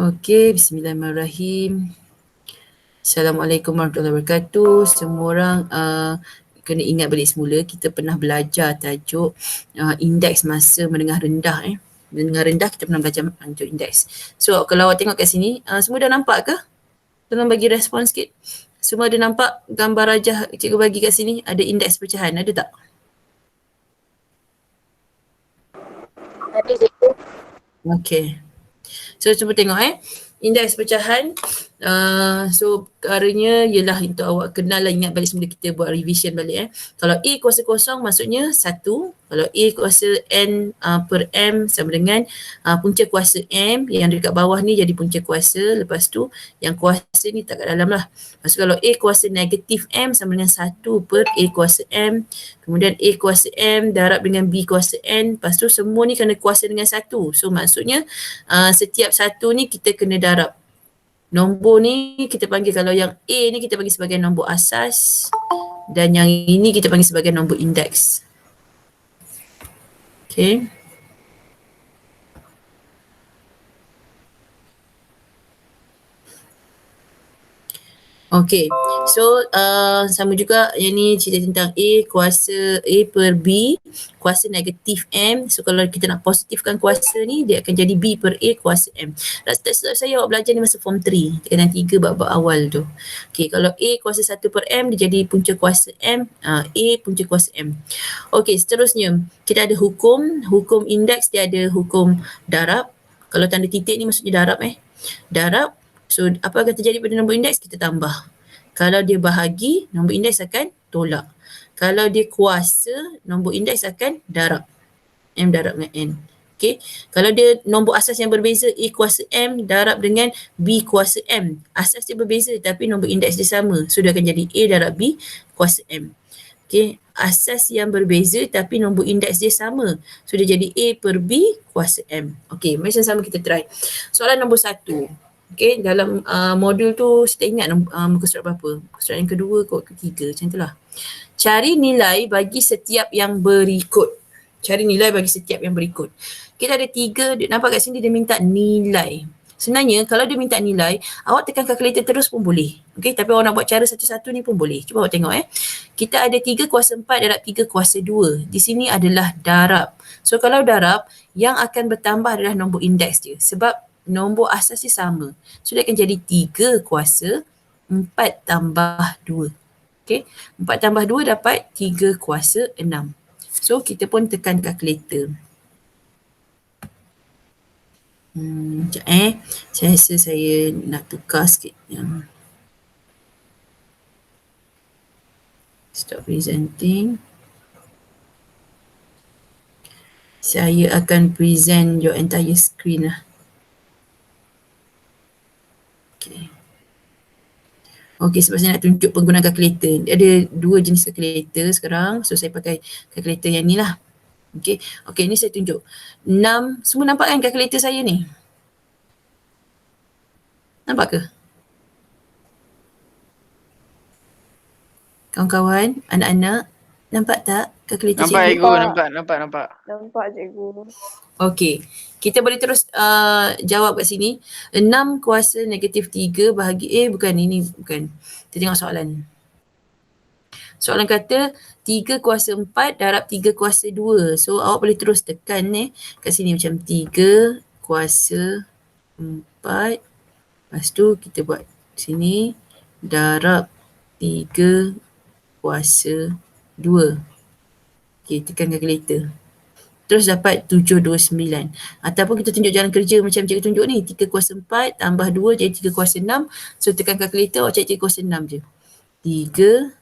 Okey, bismillahirrahmanirrahim. Assalamualaikum warahmatullahi wabarakatuh. Semua orang kena ingat balik semula kita pernah belajar tajuk indeks masa menengah rendah. Menengah rendah kita pernah belajar tajuk indeks. So kalau awak tengok kat sini, semua dah nampak ke? Tolong bagi respon sikit. Semua ada nampak gambar rajah cikgu bagi kat sini? Ada indeks pecahan, ada tak? Ada cikgu. Okey. So cuba tengok indeks pecahan. So caranya ialah untuk awak kenal lah, ingat balik semula kita buat revision balik. Kalau A kuasa kosong maksudnya 1. Kalau A kuasa N per M sama dengan punca kuasa M yang dekat bawah ni jadi punca kuasa. Lepas tu yang kuasa ni tak kat dalam lah. Lepas tu kalau A kuasa negatif M sama dengan 1 per A kuasa M. Kemudian A kuasa M darab dengan B kuasa N. Lepas tu semua ni kena kuasa dengan 1. So maksudnya setiap satu ni kita kena darab. Nombor ni kita panggil, kalau yang A ni kita panggil sebagai nombor asas dan yang ini kita panggil sebagai nombor indeks. Okay. Okay, so sama juga yang ni cerita tentang A kuasa A per B kuasa negatif M. So kalau kita nak positifkan kuasa ni, dia akan jadi B per A kuasa M. Tak silap saya awak belajar ni masa form 3, tekanan 3 bab-bab awal tu. Okay, kalau A kuasa 1 per M, dia jadi punca kuasa M, A punca kuasa M. Okay, seterusnya kita ada hukum indeks, dia ada hukum darab. Kalau tanda titik ni maksudnya darab darab. So apa akan terjadi pada nombor indeks? Kita tambah. Kalau dia bahagi, nombor indeks akan tolak. Kalau dia kuasa, nombor indeks akan darab. M darab dengan N. Okay. Kalau dia nombor asas yang berbeza, A kuasa M darab dengan B kuasa M. Asas dia berbeza tapi nombor indeks dia sama. So dia akan jadi A darab B kuasa M. Okay. Asas yang berbeza tapi nombor indeks dia sama. So dia jadi A per B kuasa M. Okay. Macam sama kita try. Soalan nombor 1. Okay, dalam modul tu saya tak ingat muka surat berapa. Muka surat yang kedua kot ketiga, macam itulah. Cari nilai bagi setiap yang berikut. Cari nilai bagi setiap yang berikut. Kita ada 3, nampak kat sini dia minta nilai. Sebenarnya kalau dia minta nilai, awak tekan kalkulator terus pun boleh. Okay, tapi awak nak buat cara satu-satu ni pun boleh. Cuba awak tengok Kita ada 3 kuasa 4 darab 3 kuasa 2. Di sini adalah darab. So kalau darab, yang akan bertambah adalah nombor indeks dia. Sebab nombor asas dia sama. So dia akan jadi 3 kuasa 4 tambah 2. Okay. 4 tambah 2 dapat 3 kuasa 6. So kita pun tekan kalkulator. Sekejap saya rasa saya nak tukar sikit yang stop presenting. Saya akan present your entire screen lah. Okay, sebab saya nak tunjuk penggunaan kalkulator. Ada 2 jenis kalkulator sekarang. So saya pakai kalkulator yang ni lah. Okay, ni saya tunjuk. 6, semua nampak kan kalkulator saya ni? Nampak ke? Kawan-kawan, anak-anak, nampak tak kalkulator cikgu? Nampak. Nampak cikgu. Okay, kita boleh terus jawab kat sini. 6 kuasa negatif 3 bahagi bukan, ini bukan. Kita tengok soalan. Soalan kata 3 kuasa 4 darab 3 kuasa 2. So awak boleh terus tekan kat sini macam 3 kuasa 4. Lepas tu kita buat sini darab 3 kuasa 2. Okay, tekan kalkulator. Terus dapat 729. Ataupun kita tunjuk jalan kerja macam cikgu tunjuk ni. 3 kuasa 4 tambah 2 jadi 3 kuasa 6. So tekan kalkulator, awak cari 3 kuasa 6 je. 3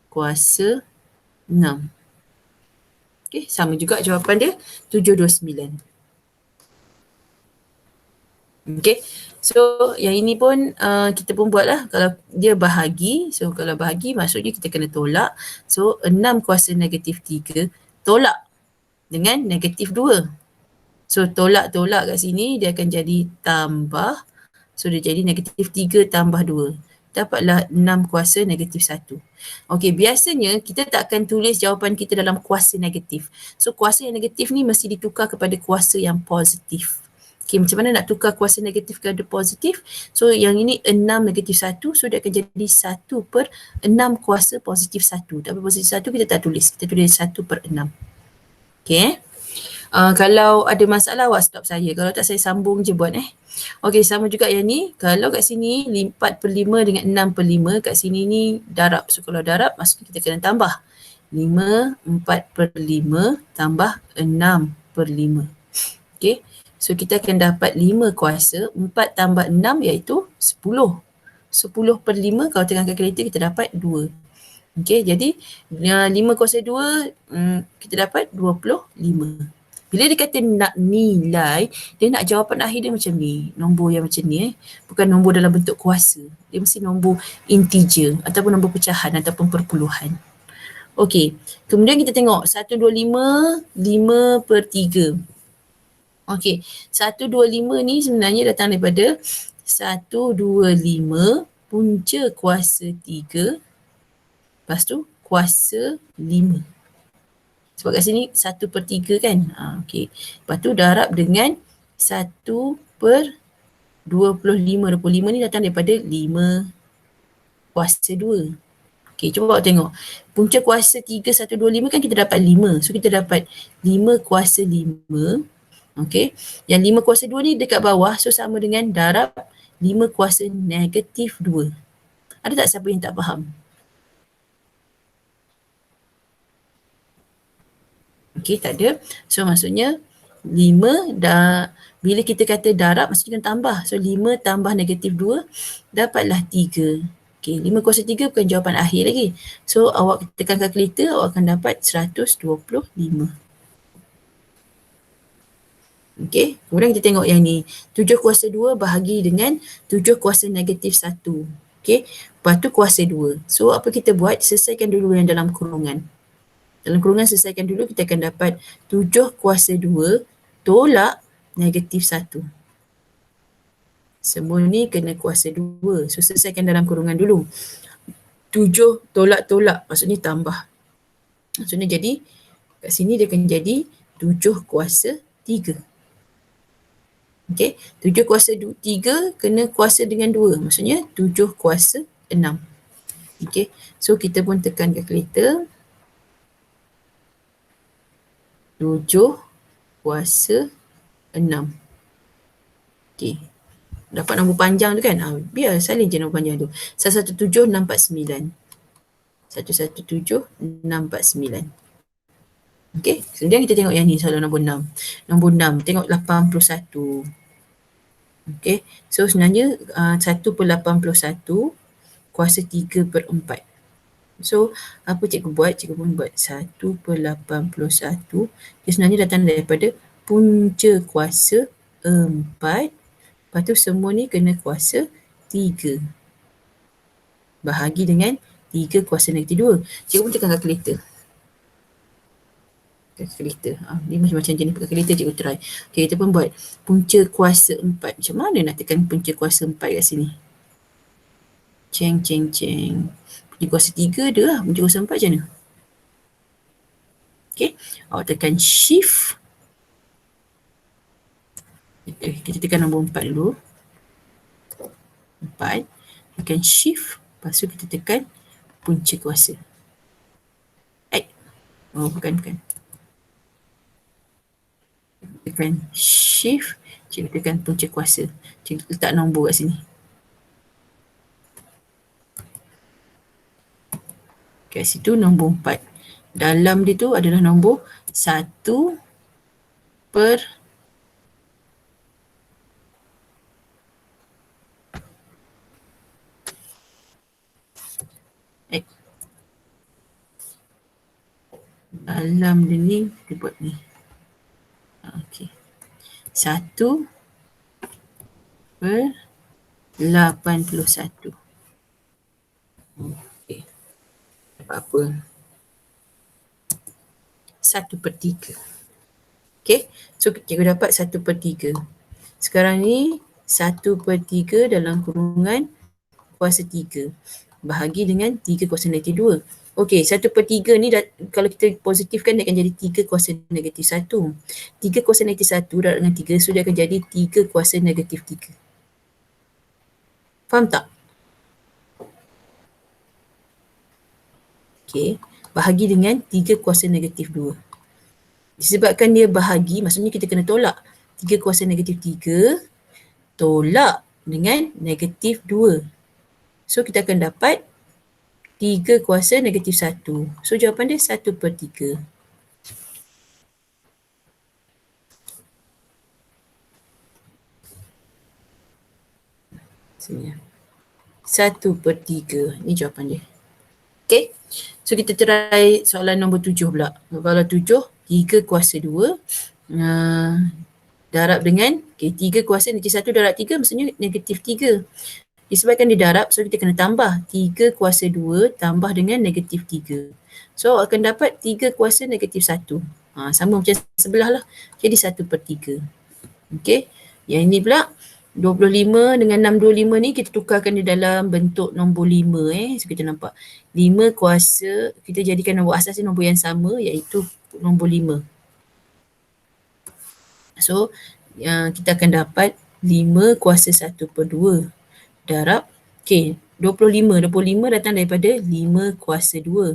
kuasa 6. Okay, sama juga jawapan dia 729. Okay, so yang ini pun kita pun buat lah. Kalau dia bahagi, so kalau bahagi maksudnya kita kena tolak. So 6 kuasa negatif 3 tolak dengan negatif 2. So tolak-tolak kat sini dia akan jadi tambah. So dia jadi negatif 3 tambah 2. Dapatlah 6 kuasa negatif 1. Okey, biasanya kita tak akan tulis jawapan kita dalam kuasa negatif. So kuasa yang negatif ni mesti ditukar kepada kuasa yang positif. Okay, macam mana nak tukar kuasa negatif kepada positif? So yang ini 6 negatif 1, so dia akan jadi 1/6 kuasa positif 1. Tapi positif 1 kita tak tulis, kita tulis 1/6. Okay. Kalau ada masalah awak stop saya, kalau tak saya sambung je buat Okay, sama juga yang ni. Kalau kat sini 4/5 dengan 6/5, kat sini ni darab. So kalau darab maksudnya kita kena tambah 5, 4/5 tambah 6/5. Okay, so kita akan dapat 5 kuasa, 4 tambah 6 iaitu 10. 10/5 kalau tengah kalkulator kita dapat 2. Okay, jadi 5 kuasa 2 kita dapat 25. Bila dia kata nak nilai, dia nak jawapan akhir dia macam ni. Nombor yang macam ni bukan nombor dalam bentuk kuasa. Dia mesti nombor integer ataupun nombor pecahan ataupun perpuluhan. Okey, kemudian kita tengok 125, 5/3. Okey, 125 ni sebenarnya datang daripada 125 punca kuasa 3, lepas tu kuasa 5. Sebab kat sini 1/3 kan. Okey. Lepas tu darab dengan 1/25. 25 ni datang daripada 5 kuasa 2. Okey, cuba awak tengok. Punca kuasa 3, 125 kan kita dapat 5. So kita dapat 5 kuasa 5. Okey. Yang 5 kuasa 2 ni dekat bawah. So sama dengan darab 5 kuasa negatif 2. Ada tak siapa yang tak faham? Okey, tak ada. So maksudnya 5 dah, bila kita kata darab maksudnya kena tambah. So 5 tambah negatif 2 dapatlah 3. Okey, 5 kuasa 3 bukan jawapan akhir lagi. So awak tekan kalkulator, awak akan dapat 125. Okey, kemudian kita tengok yang ni. 7 kuasa 2 bahagi dengan 7 kuasa negatif 1. Okey, lepas tu kuasa 2. So apa kita buat? Selesaikan dulu yang dalam kurungan. Dalam kurungan selesaikan dulu, kita akan dapat 7 kuasa 2 tolak negatif 1. Semua ni kena kuasa 2. So selesaikan dalam kurungan dulu. 7 tolak-tolak maksudnya tambah. Maksudnya jadi kat sini dia akan jadi 7 kuasa 3. Okey, 7 kuasa 3 kena kuasa dengan 2. Maksudnya 7 kuasa 6. Okey, so kita pun tekan kalkulator. 7 kuasa 6. Okey. Dapat nombor panjang tu kan? Biar salin je nombor panjang tu. 117649. 117649. Okey. Kemudian kita tengok yang ni soalan nombor 6. Nombor 6. Tengok 81. Okey. So sebenarnya 1/81 kuasa 3/4. So, apa cikgu buat? Cikgu pun buat 1/81. Dia sebenarnya datang daripada punca kuasa 4. Lepas tu semua ni kena kuasa 3. Bahagi dengan 3 kuasa negatif 2. Cikgu pun tekan kalkulator. Kalkulator. Ni macam-macam jenis kalkulator cikgu try. Okay, kita pun buat punca kuasa 4. Macam mana nak tekan punca kuasa 4 kat sini? Ceng. Punca kuasa 3 ada lah. Punca kuasa 4 macam mana? Okay, awak tekan shift. Kita tekan nombor 4 dulu. 4. Tekan shift. Lepas tu kita tekan punca kuasa. Bukan. Tekan shift. Cikgu tekan punca kuasa. Cikgu letak nombor kat sini. Kat situ nombor 4. Dalam dia tu adalah nombor 1 per dalam dia ni kita buat ni. Okey. 1 per 81. Okey. Apa? 1/3. Okey. So cikgu dapat 1/3. Sekarang ni 1/3 dalam kurungan kuasa 3. Bahagi dengan 3 kuasa negatif 2. Okey, 1/3 ni kalau kita positifkan dia akan jadi 3 kuasa negatif 1. 3 kuasa negatif 1 darab dengan 3, so dia akan jadi 3 kuasa negatif 3. Faham tak? Okey, bahagi dengan 3 kuasa negatif 2. Disebabkan dia bahagi, maksudnya kita kena tolak 3 kuasa negatif 3 tolak dengan negatif 2. So kita akan dapat 3 kuasa negatif 1. So jawapan dia 1/3. Sini. 1/3. Ni jawapan dia. Okay. So kita try soalan nombor 7 pula. Kalau 7, 3 kuasa 2 darab dengan 3 kuasa negatif 1 darab 3 maksudnya negatif 3. Disebabkan dia darab, so kita kena tambah 3 kuasa 2 tambah dengan negatif 3. So akan dapat 3 kuasa negatif 1. Sama macam sebelah lah. Jadi 1/3. Okay. Yang ini pula 25 dengan 625 ni kita tukarkan di dalam bentuk nombor 5 So kita nampak 5 kuasa, kita jadikan nombor asas nombor yang sama iaitu nombor 5. So kita akan dapat 5 kuasa 1/2 darab, okay, 25 datang daripada 5 kuasa 2.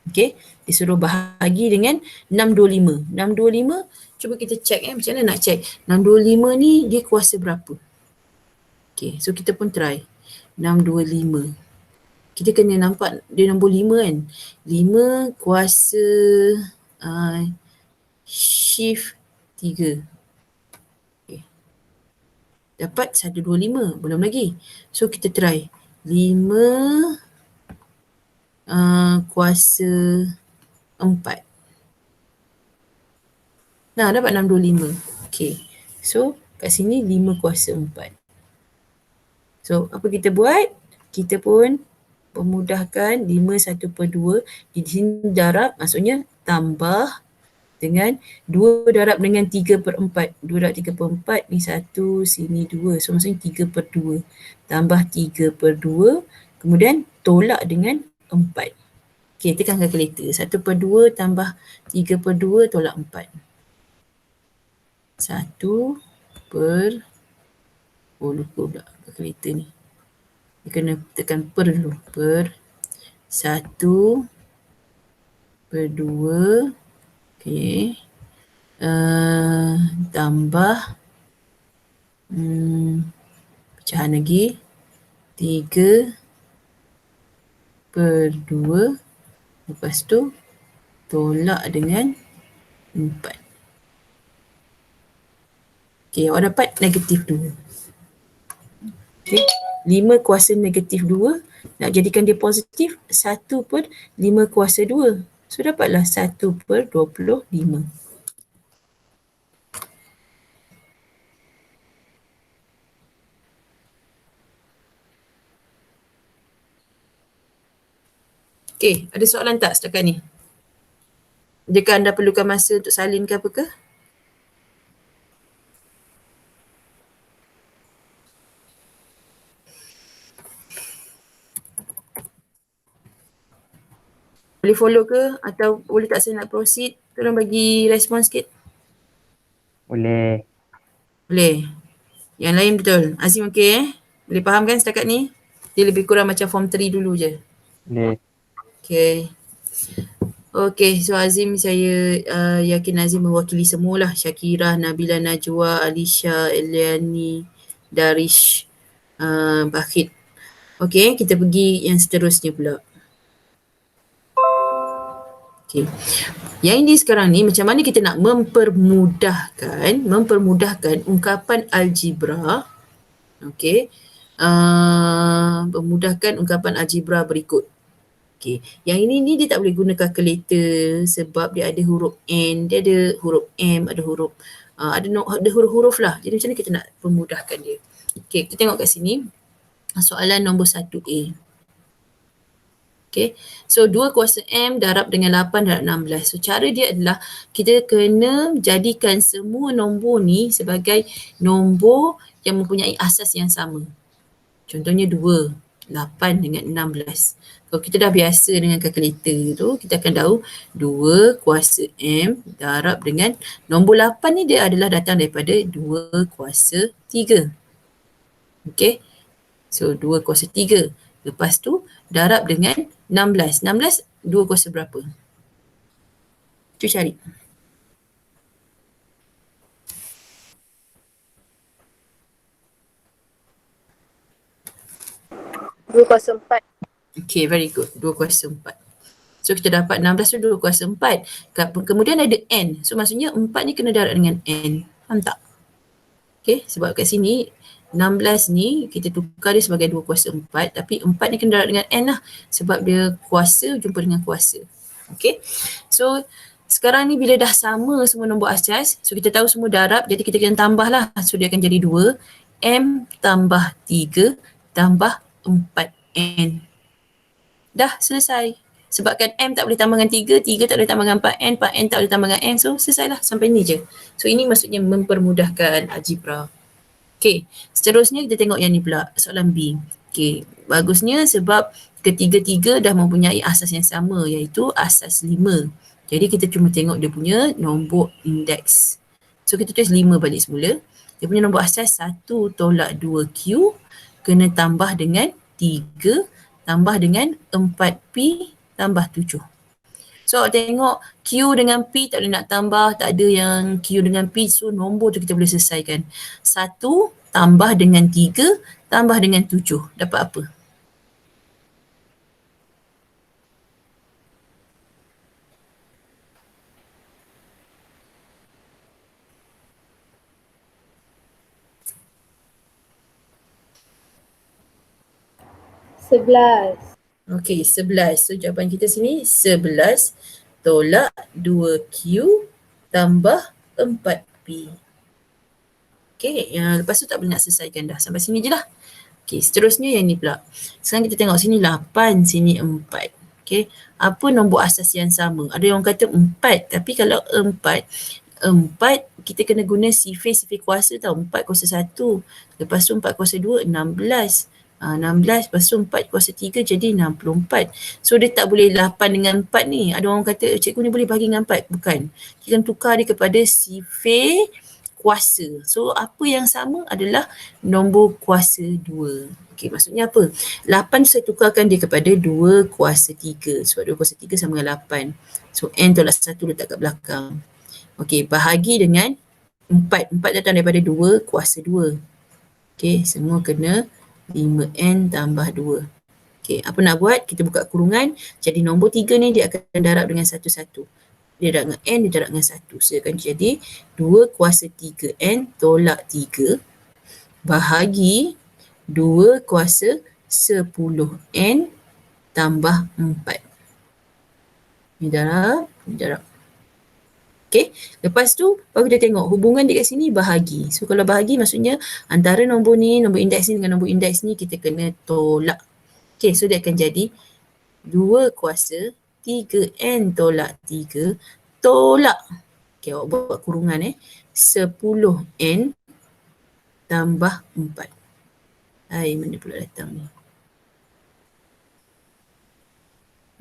Okay, disuruh bahagi dengan 625. 625, cuba kita check macam mana nak check. 625 ni dia kuasa berapa? Okay, so kita pun try. 625. Kita kena nampak dia nombor 5 kan. 5 kuasa shift 3. Okay. Dapat 125, belum lagi. So kita try. 5 kuasa 4. Nah, dapat 625. Okay. So, kat sini 5 kuasa 4. So, apa kita buat? Kita pun memudahkan 5 1/2. Di sini darab, maksudnya tambah dengan 2 darab dengan 3/4. 2 darab 3/4 ni 1, sini 2. So, maksudnya 3/2. Tambah 3/2. Kemudian tolak dengan 4. Okay, tekan kalkulator. 1/2 tambah 3/2 tolak 4. 1/, lupa pula kalkulator ni. Dia kena tekan per dulu. Per 1/2. Okay. Tambah pecahan lagi 3/2. Lepas tu tolak dengan 4. Okay, awak dapat negatif 2. Okay, 5 kuasa negatif 2 nak jadikan dia positif 1/5 kuasa 2. So dapatlah 1/25. Okay, ada soalan tak setakat ni? Adakah anda perlukan masa untuk salin ke apa ke? Boleh follow ke atau boleh tak saya nak proceed? Tolong bagi respon sikit. Boleh. Boleh. Yang lain betul. Azim okey Boleh faham kan setakat ni? Dia lebih kurang macam form 3 dulu je. Boleh. Okay. Okay, so Azim saya yakin Azim mewakili semualah. Syakirah, Nabila, Najwa, Alisha, Eliani, Darish, Bakhit. Okay, kita pergi yang seterusnya pula. Okay. Yang ini sekarang ni macam mana kita nak mempermudahkan ungkapan algebra. Okay. Memudahkan ungkapan algebra berikut. Okay. Yang ini dia tak boleh guna kalkulator sebab dia ada huruf N, dia ada huruf M, ada huruf ada huruf-huruf lah. Jadi macam mana kita nak permudahkan dia? Okay, kita tengok kat sini. Soalan nombor 1A. Okay, so 2 kuasa M darab dengan 8 darab 16. So cara dia adalah kita kena jadikan semua nombor ni sebagai nombor yang mempunyai asas yang sama. Contohnya 2. 8 dengan 16. Kalau kita dah biasa dengan kalkulator tu, kita akan tahu 2 kuasa M darab dengan nombor 8 ni dia adalah datang daripada 2 kuasa 3. Okay. So 2 kuasa 3. Lepas tu darab dengan 16. 16 2 kuasa berapa? Cuba cari. Dua kuasa 4. Okay, very good. 2 kuasa 4. So kita dapat 16 tu 2 kuasa 4. Kemudian ada N. So maksudnya 4 ni kena darab dengan N. Faham tak? Okay, sebab kat sini 16 ni kita tukar dia sebagai 2 kuasa 4. Tapi 4 ni kena darab dengan N lah. Sebab dia kuasa jumpa dengan kuasa. Okay. So sekarang ni bila dah sama semua nombor asas. So kita tahu semua darab. Jadi kita kena tambah lah. So dia akan jadi 2. M tambah 3 tambah 4N. Dah selesai. Sebabkan M tak boleh tambah dengan 3, 3 tak boleh tambah dengan 4N, 4N tak boleh tambah dengan N. So selesailah sampai ni je. So ini maksudnya mempermudahkan algebra. Okay, seterusnya kita tengok yang ni pula, soalan B. Okay, bagusnya sebab ketiga-tiga dah mempunyai asas yang sama iaitu asas 5. Jadi kita cuma tengok dia punya nombor indeks. So kita tulis 5 balik semula. Dia punya nombor asas 1 tolak 2Q kena tambah dengan 3 tambah dengan 4P tambah 7. So tengok Q dengan P tak boleh nak tambah, tak ada yang Q dengan P. So nombor tu kita boleh selesaikan. 1 tambah dengan 3 tambah dengan 7. Dapat apa? Sebelas. Okey, 11. So jawapan kita sini 11 tolak 2Q tambah 4P. Okey, lepas tu tak boleh nak selesaikan dah. Sampai sini je lah. Okey, seterusnya yang ni pula. Sekarang kita tengok sini 8, sini 4. Okey, apa nombor asas yang sama? Ada yang kata 4, tapi kalau 4 kita kena guna sifir kuasa tau. 4 kuasa 1. Lepas tu 4 kuasa 2, 16. 16, lepas tu 4 kuasa 3 jadi 64. So dia tak boleh 8 dengan 4 ni. Ada orang kata cikgu ni boleh bagi dengan 4. Bukan. Kita tukar dia kepada sifir kuasa. So apa yang sama adalah nombor kuasa 2. Okey, maksudnya apa? 8 saya tukarkan dia kepada 2 kuasa 3. Sebab 2 kuasa 3 sama dengan 8. So N tolak 1 letak kat belakang. Okey, bahagi dengan 4. 4 datang daripada 2 kuasa 2. Okey, semua kena 5N tambah 2. Okey, apa nak buat? Kita buka kurungan. Jadi nombor 3 ni dia akan darab dengan 1-1. Dia darab dengan N, dia darab dengan 1. So akan jadi 2 kuasa 3N tolak 3 bahagi 2 kuasa 10N tambah 4. Ni darab, ni darab. Okay, lepas tu baru kita tengok hubungan dekat sini bahagi. So kalau bahagi maksudnya antara nombor ni, nombor indeks ni dengan nombor indeks ni kita kena tolak. Okay, so dia akan jadi 2 kuasa 3N tolak 3 tolak. Okay, awak buat kurungan 10N tambah 4. Hai, mana pula datang ni?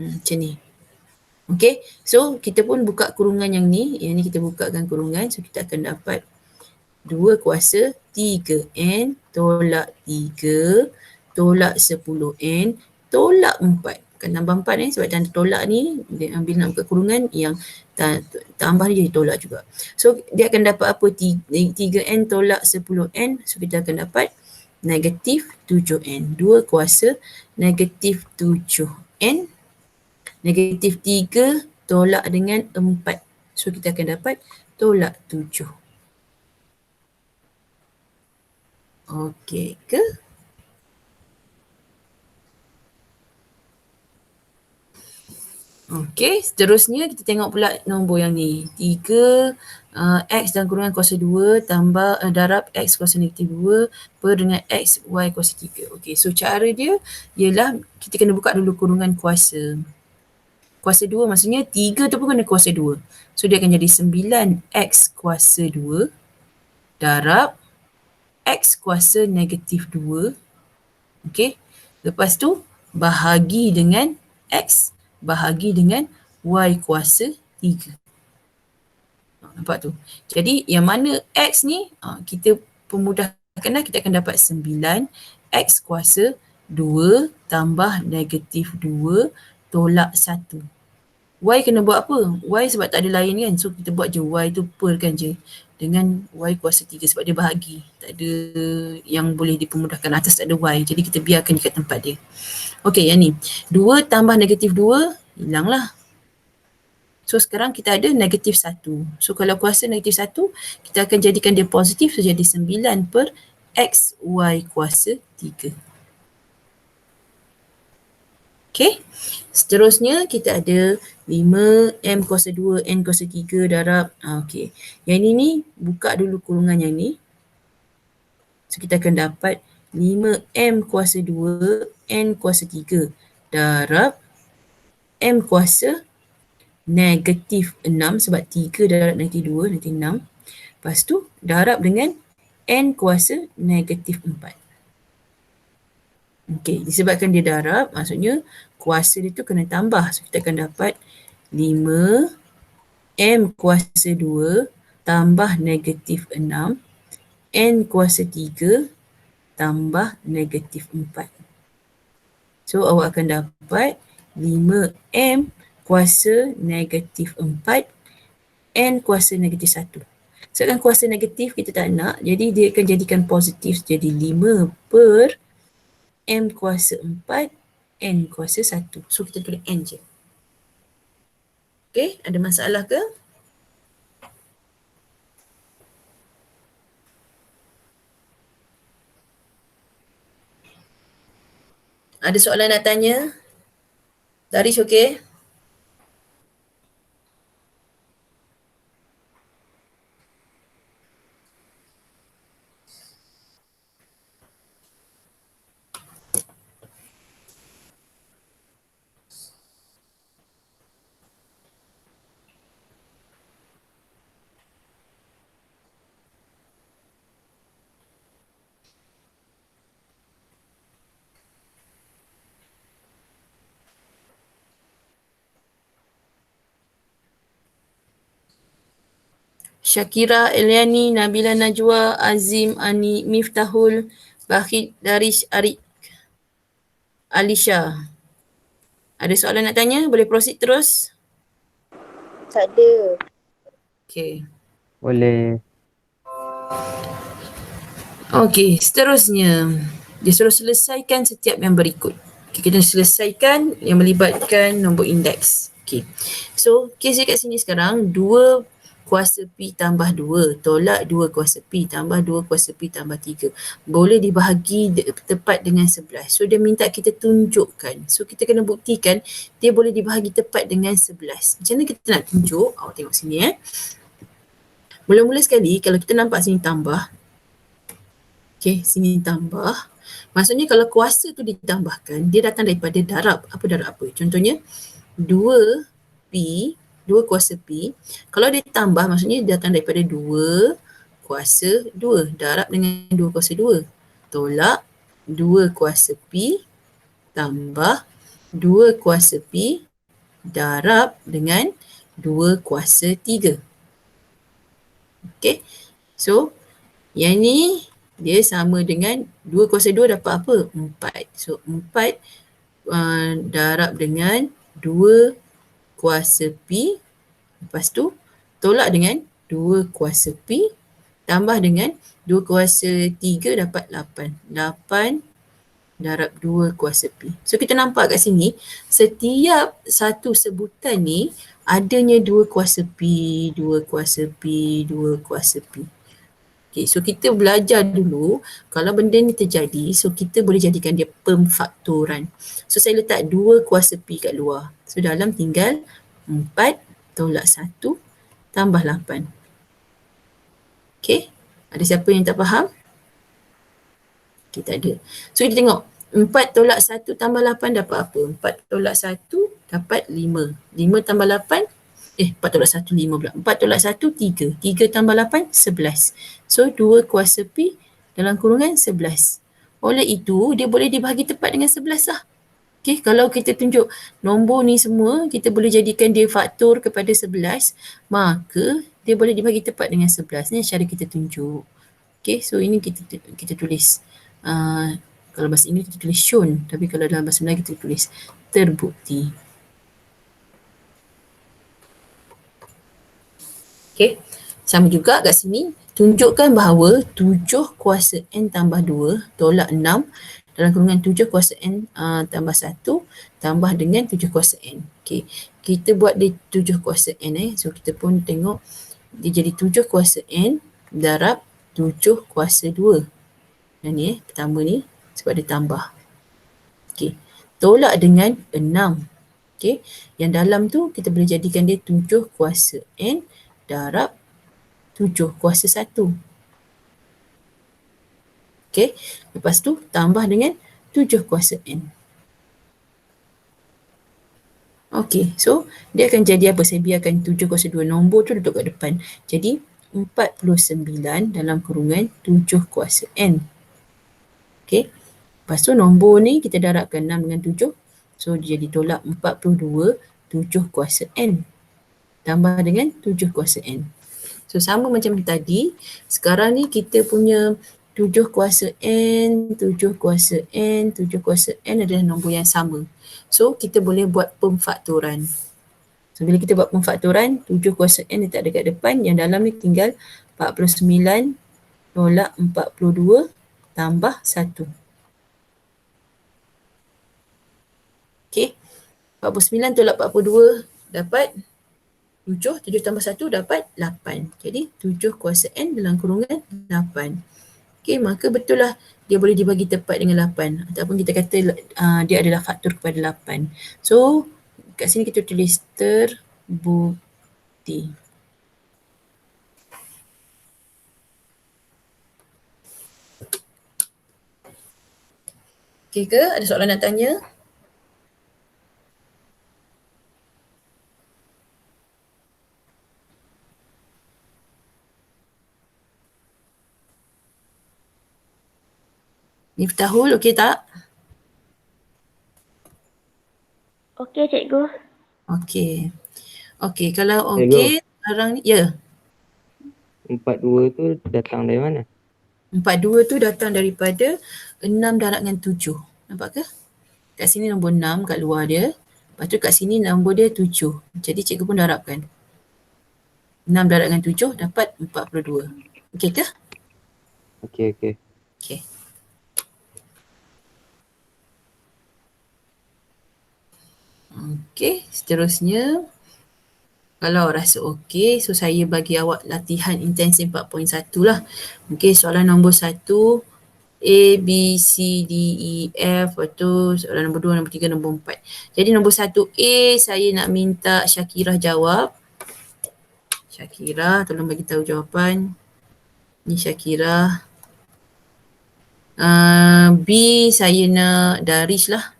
Macam ni. Okay, so kita pun buka kurungan yang ni kita bukakan kurungan. So kita akan dapat 2 kuasa 3N tolak 3 tolak 10N tolak 4. Kan tambah 4 sebab tanda tolak ni bila nak buka kurungan yang tambah ni jadi tolak juga. So dia akan dapat apa? 3N tolak 10N. So kita akan dapat negatif 7N. 2 kuasa negatif 7N. Negatif 3 tolak dengan 4. So kita akan dapat tolak 7. Okey ke? Okey, seterusnya kita tengok pula nombor yang ni. 3 X dan kurungan kuasa 2 tambah darab X kuasa negatif 2 per dengan X Y kuasa 3. Okey, so cara dia ialah kita kena buka dulu kurungan kuasa. Kuasa 2 maksudnya 3 tu pun kena kuasa 2. So dia akan jadi 9X kuasa 2 darab X kuasa negatif 2. Okay. Lepas tu bahagi dengan X bahagi dengan Y kuasa 3. Nampak tu? Jadi yang mana X ni kita pemudahkanlah, kita akan dapat 9 X kuasa 2 tambah negatif 2 tolak 1. Y kena buat apa? Y sebab tak ada lain kan. So kita buat je Y tu perkan je dengan Y kuasa 3 sebab dia bahagi. Tak ada yang boleh dipemudahkan, atas tak ada Y. Jadi kita biarkan dekat tempat dia. Okey, yang ni. 2 tambah negatif 2, hilanglah. So sekarang kita ada negatif 1. So kalau kuasa negatif 1, kita akan jadikan dia positif. So jadi 9 per X Y kuasa 3. Okay. Seterusnya kita ada 5 M kuasa 2 N kuasa 3 darab. Okay. Yang ini buka dulu kurungan yang ni. So kita akan dapat 5 M kuasa 2 N kuasa 3 darab M kuasa negatif 6 sebab 3 darab negatif 2 nanti 6. Lepas tu darab dengan N kuasa negatif 4. Okey, disebabkan dia darab, maksudnya kuasa dia tu kena tambah. So kita akan dapat 5 M kuasa 2 tambah negatif 6 N kuasa 3 tambah negatif 4. So awak akan dapat 5 M kuasa negatif 4 N kuasa negatif 1. Sebabkan kuasa negatif kita tak nak, jadi dia akan jadikan positif, jadi 5 per M kuasa 4 N kuasa 1. So kita tulis N je. Okay, ada masalah ke? Ada soalan nak tanya? Darish okey? Syakira, Eliani, Nabila Najwa, Azim, Ani, Miftahul, Bahid, Darish, Arik, Alisha. Ada soalan nak tanya? Boleh proceed terus? Tak ada. Okay. Boleh. Okey, seterusnya. Dia suruh selesaikan setiap yang berikut. Okay, kita selesaikan yang melibatkan nombor indeks. Okay. So, kes dia kat sini sekarang 2 kuasa P tambah 2 tolak 2 kuasa P tambah 2 kuasa P tambah 3. Boleh dibahagi tepat dengan 11. So, dia minta kita tunjukkan. So, kita kena buktikan dia boleh dibahagi tepat dengan 11. Macam mana kita nak tunjuk? Awak tengok sini Mula-mula sekali, kalau kita nampak sini tambah. Okay, sini tambah. Maksudnya kalau kuasa tu ditambahkan, dia datang daripada darab. Apa darab apa? Contohnya, 2P, 2 kuasa P. Kalau dia tambah, maksudnya dia datang daripada 2 kuasa 2. Darab dengan 2 kuasa 2. Tolak 2 kuasa P tambah 2 kuasa P darab dengan 2 kuasa 3. Okay. So, yang ni dia sama dengan 2 kuasa 2 dapat apa? 4. So 4 darab dengan 2 kuasa P. Lepas tu tolak dengan 2 kuasa P tambah dengan 2 kuasa 3 dapat 8. 8 darab 2 kuasa P. So kita nampak kat sini setiap satu sebutan ni adanya 2 kuasa P, 2 kuasa P, 2 kuasa P. Okay, so kita belajar dulu kalau benda ni terjadi, so kita boleh jadikan dia pemfaktoran. So saya letak 2 kuasa P kat luar. So dalam tinggal 4 tolak 1 tambah 8. Okay, ada siapa yang tak faham? Okay, tak ada. So kita tengok 4 tolak 1 tambah 8 dapat apa? 4 tolak 1 dapat 5. 5 tambah 8 4 tolak 1, 5 pula. 4 tolak 1, 3. 3 tambah 8, 11. So, 2 kuasa P dalam kurungan 11. Oleh itu, dia boleh dibahagi tepat dengan 11 lah. Okay, kalau kita tunjuk nombor ni semua, kita boleh jadikan dia faktor kepada 11, maka dia boleh dibagi tepat dengan 11. Ni cara kita tunjuk. Okay, so ini kita tulis. Kalau bahasa Inggeris kita tulis shown, tapi kalau dalam bahasa Melayu kita tulis terbukti. Okay, sama juga kat sini, tunjukkan bahawa 7 kuasa N tambah 2 tolak 6 dalam kurungan 7 kuasa N tambah 1 tambah dengan 7 kuasa N. Okay, kita buat dia 7 kuasa N so kita pun tengok dia jadi 7 kuasa N darab 7 kuasa 2. Dan ni pertama ni sebab dia tambah. Okay, tolak dengan 6. Okay, yang dalam tu kita boleh jadikan dia 7 kuasa N darab 7 kuasa 1. Okay, lepas tu tambah dengan 7 kuasa N. Okay, so dia akan jadi apa? Saya biarkan 7 kuasa 2 nombor tu duduk kat depan. Jadi 49 dalam kurungan 7 kuasa N. Okay, lepas tu nombor ni kita darabkan 6 dengan 7. So dia jadi tolak 42 7 kuasa N tambah dengan 7 kuasa N. So sama macam tadi, sekarang ni kita punya 7 kuasa N, 7 kuasa N, 7 kuasa N adalah nombor yang sama. So kita boleh buat pemfaktoran. So bila kita buat pemfaktoran, 7 kuasa N letak dekat depan, yang dalam ni tinggal 49 tolak 42 tambah 1. Okay, 49 tolak 42 dapat 7, 7 tambah 1 dapat 8. Jadi 7 kuasa N dalam kurungan 8. Okey, maka betul lah dia boleh dibagi tepat dengan 8. Ataupun kita kata dia adalah faktor kepada 8. So, kat sini kita tulis terbukti. Okey ke? Ada soalan nak tanya? Miftahul, okey tak? Okey cikgu. Okey. Okey, kalau okey, sekarang ni, ya. 42 tu datang dari mana? 42 tu datang daripada 6 darab dengan 7. Nampak ke? Kat sini nombor 6 kat luar dia. Lepas tu kat sini nombor dia 7. Jadi cikgu pun darabkan. 6 darab dengan 7 dapat 42. Okey ke? Okey. Okey. Okey, seterusnya. Kalau rasa okey, so saya bagi awak latihan intensif 4.1 lah. Okey, soalan nombor 1. A, B, C, D, E, F. Lepas tu soalan nombor 2, nombor 3, nombor 4. Jadi nombor 1A, saya nak minta Syakirah jawab. Syakirah, tolong bagi tahu jawapan. Ni Syakirah. B, saya nak Darish lah.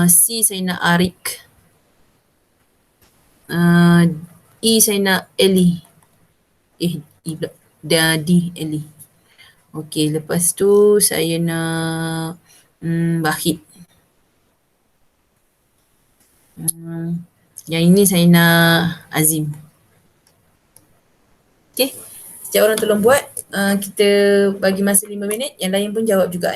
C, saya nak Arik. E, saya nak Ellie. E pula. D, Ellie. Okey, lepas tu saya nak Bahid. Yang ini saya nak Azim. Okey, setiap orang tolong buat. Kita bagi masa 5 minit. Yang lain pun jawab juga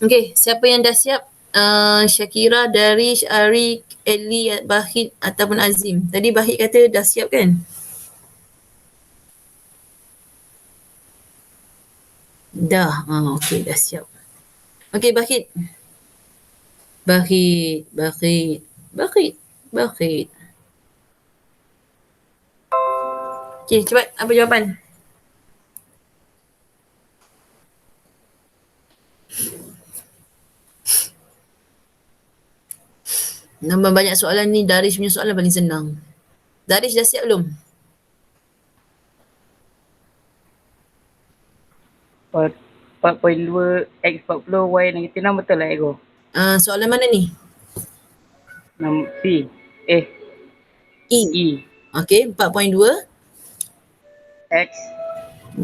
Okey, siapa yang dah siap? Syakira, Darish, Arik, Ellie, Bahid ataupun Azim. Tadi Bahid kata dah siap kan? Dah. Okey, dah siap. Okey, Bahid. Bahid, Bahid, Bahid, Bahid. Okey, cepat. Apa jawapan? Nambah banyak soalan ni, Darish punya soalan paling senang. Darish dah siap belum? 4.2 X 40 Y negatif 6 betul lah Ego? Soalan mana ni? 6 C. E. E. Okey, 4.2. X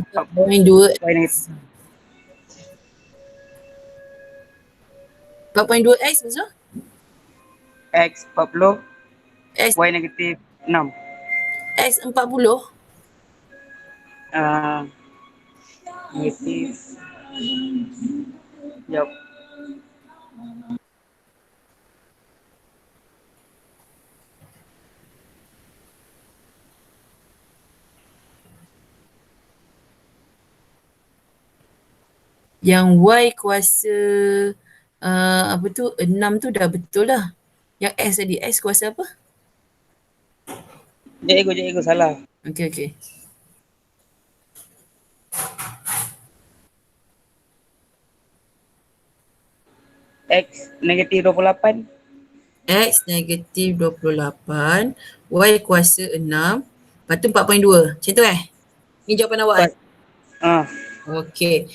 40 4.2 Y negatif 4.2 X maksud? X 40 X, Y negatif 6. X 40. Negatif. Jap. Yang Y kuasa apa tu 6 tu dah betul dah. Yang X tadi, X kuasa apa? Jap Ego salah. Okey, okey. X negatif 28. X negatif 28, Y kuasa 6, lepas tu 4.2. Macam tu Ni jawapan awak Okey.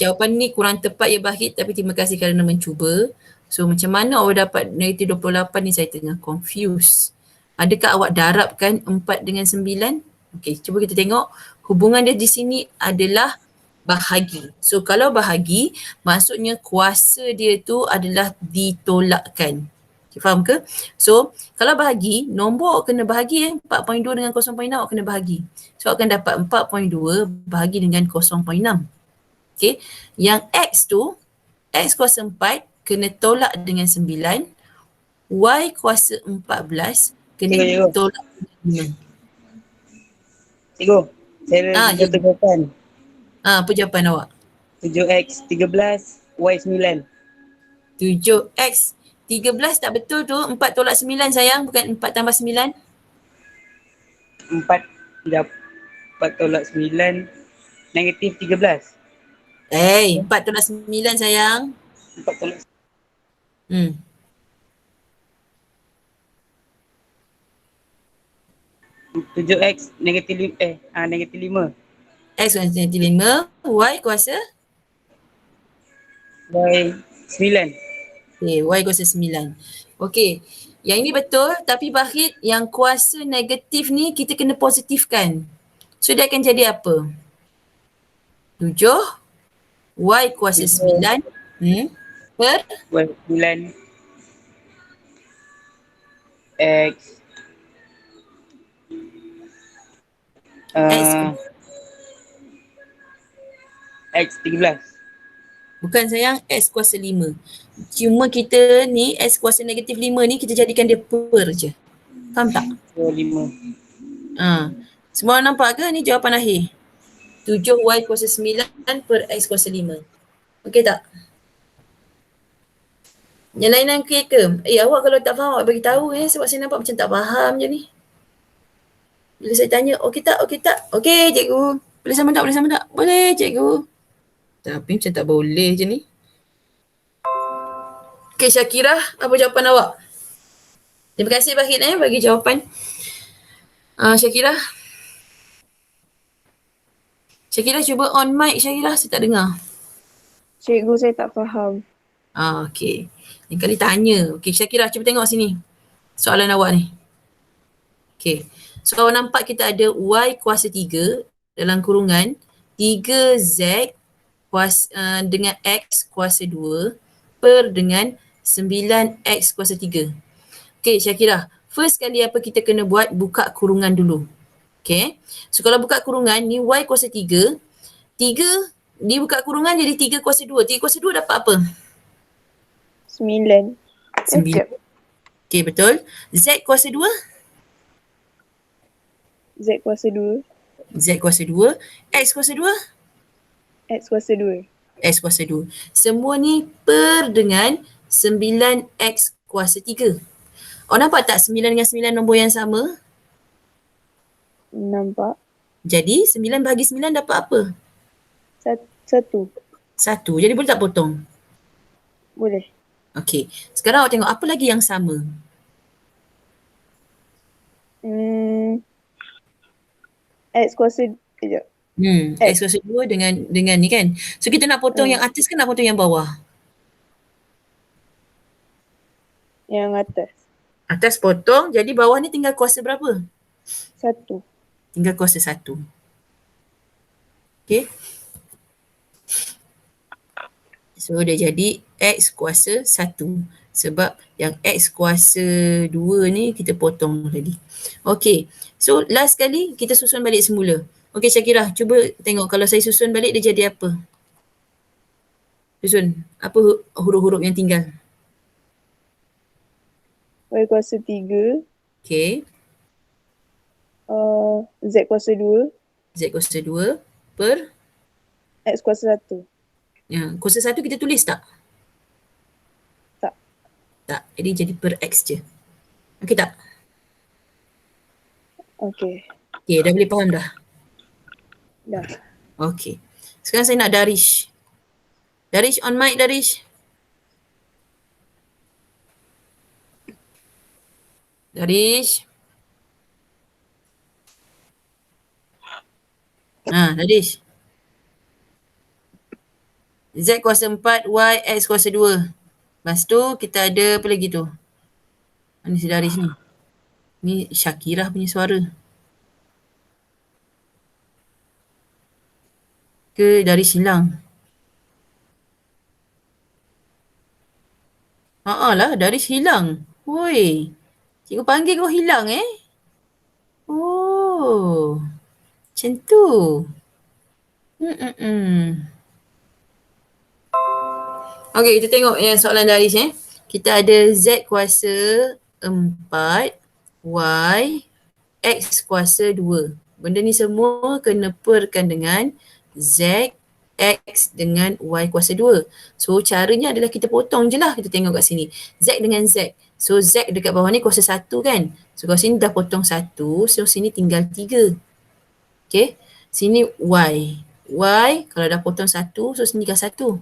Jawapan ni kurang tepat ya Bahid, tapi terima kasih kerana mencuba. So macam mana awak dapat negatif 28 ni, saya tengah confused. Adakah awak darabkan 4 dengan 9? Okey, cuba kita tengok. Hubungan dia di sini adalah bahagi. So kalau bahagi, maksudnya kuasa dia tu adalah ditolakkan. Okay, faham ke? So kalau bahagi, nombor awak kena bahagi 4.2 dengan 0.6 awak kena bahagi. So awak akan dapat 4.2 bahagi dengan 0.6. Okay. Yang X tu, X kuasa 4 kena tolak dengan 9. Y kuasa 14 kena Cikgu. tolak dengan 5. Cikgu, saya ada Ya. satu jawapan. Apa jawapan awak? 7X 13 Y 9. 7X 13 tak betul tu. 4 tolak 9 sayang, bukan 4 tambah 9. 4 jap. 4 tolak 9 negatif 13. 4 tolak 9 sayang. 4 tolak 7X negatif negatif 5. X kuasa negatif 5. Y kuasa? Y 9. Okay, Y kuasa 9. Okay, yang ini betul, tapi Bahid yang kuasa negatif ni kita kena positifkan. So dia akan jadi apa? 7 Y kuasa 9 per Y 9 X X 13. bukan sayang, X kuasa 5. Cuma kita ni X kuasa negatif 5 ni kita jadikan dia per je. Faham tak? 5. Semua orang nampak ke ni jawapan akhir? 7 Y kuasa 9 per X kuasa 5. Okey tak? Yang lain okey ke? Awak kalau tak faham awak bagi tahu sebab saya nampak macam tak faham je ni. Bila saya tanya, okey tak? Okey tak? Okey cikgu. Boleh sama tak? Boleh sama tak? Boleh cikgu. Tapi macam tak boleh je ni. Okey Syakira, apa jawapan awak? Terima kasih Bahid bagi jawapan. Syakira. Syakira cuba on mic Syakira, saya tak dengar. Cikgu, saya tak faham. Okey. Yang kali tanya. Okey Syakira, cuba tengok sini. Soalan awak ni. Okey. So awak nampak kita ada Y kuasa 3 dalam kurungan 3Z kuasa, dengan X kuasa 2 per dengan 9X kuasa 3. Okey Syakira, first kali apa kita kena buat, buka kurungan dulu. Okay. So kalau buka kurungan ni Y kuasa 3, 3 dibuka kurungan jadi 3 kuasa 2. 3 kuasa 2 dapat apa? 9. Sembilan. Okey, betul. Z kuasa 2. Z kuasa 2. Z kuasa 2. X kuasa 2. X kuasa 2. X kuasa 2. Semua ni per dengan 9X kuasa 3. Nampak tak 9 dengan 9 nombor yang sama? Nampak. Jadi 9 bahagi 9 dapat apa? 1. 1. Jadi boleh tak potong? Boleh. Okey. Sekarang awak tengok apa lagi yang sama? X kuasa, sekejap. X kuasa 2 dengan ni kan. So kita nak potong yang atas ke nak potong yang bawah? Yang atas. Atas potong, jadi bawah ni tinggal kuasa berapa? 1. Tinggal kuasa 1. Okay. So dia jadi X kuasa 1. Sebab yang X kuasa 2 ni kita potong tadi. Okay. So last kali kita susun balik semula. Okay Syakirah, cuba tengok kalau saya susun balik dia jadi apa? Susun. Apa huruf-huruf yang tinggal? Y kuasa 3. Okay. Z kuasa 2. Z kuasa 2 per X kuasa 1. kuasa 1 kita tulis tak? Tak. Tak. Jadi per X je. Okay tak? Okay. Okay, dah boleh faham dah? Dah. Okay. Sekarang saya nak Darish. Darish on mic Darish. Darish. Darish. Z kuasa 4, Y, X kuasa 2. Lepas tu kita ada apa lagi tu? Mana si Darish ni? Ni Syakirah punya suara. Ke Darish hilang? Lah, Darish hilang. Woi. Cikgu panggil kau hilang Oh. Macam tu. Okay, kita tengok yang soalan Darish Kita ada Z kuasa 4, Y, X kuasa 2. Benda ni semua kena perkan dengan Z, X dengan Y kuasa 2. So caranya adalah kita potong je lah. Kita tengok kat sini. Z dengan Z. So Z dekat bawah ni kuasa 1 kan. So kat sini dah potong 1. So sini tinggal 3. Okay. Sini Y. Y kalau dah potong 1. So sini tinggal 1.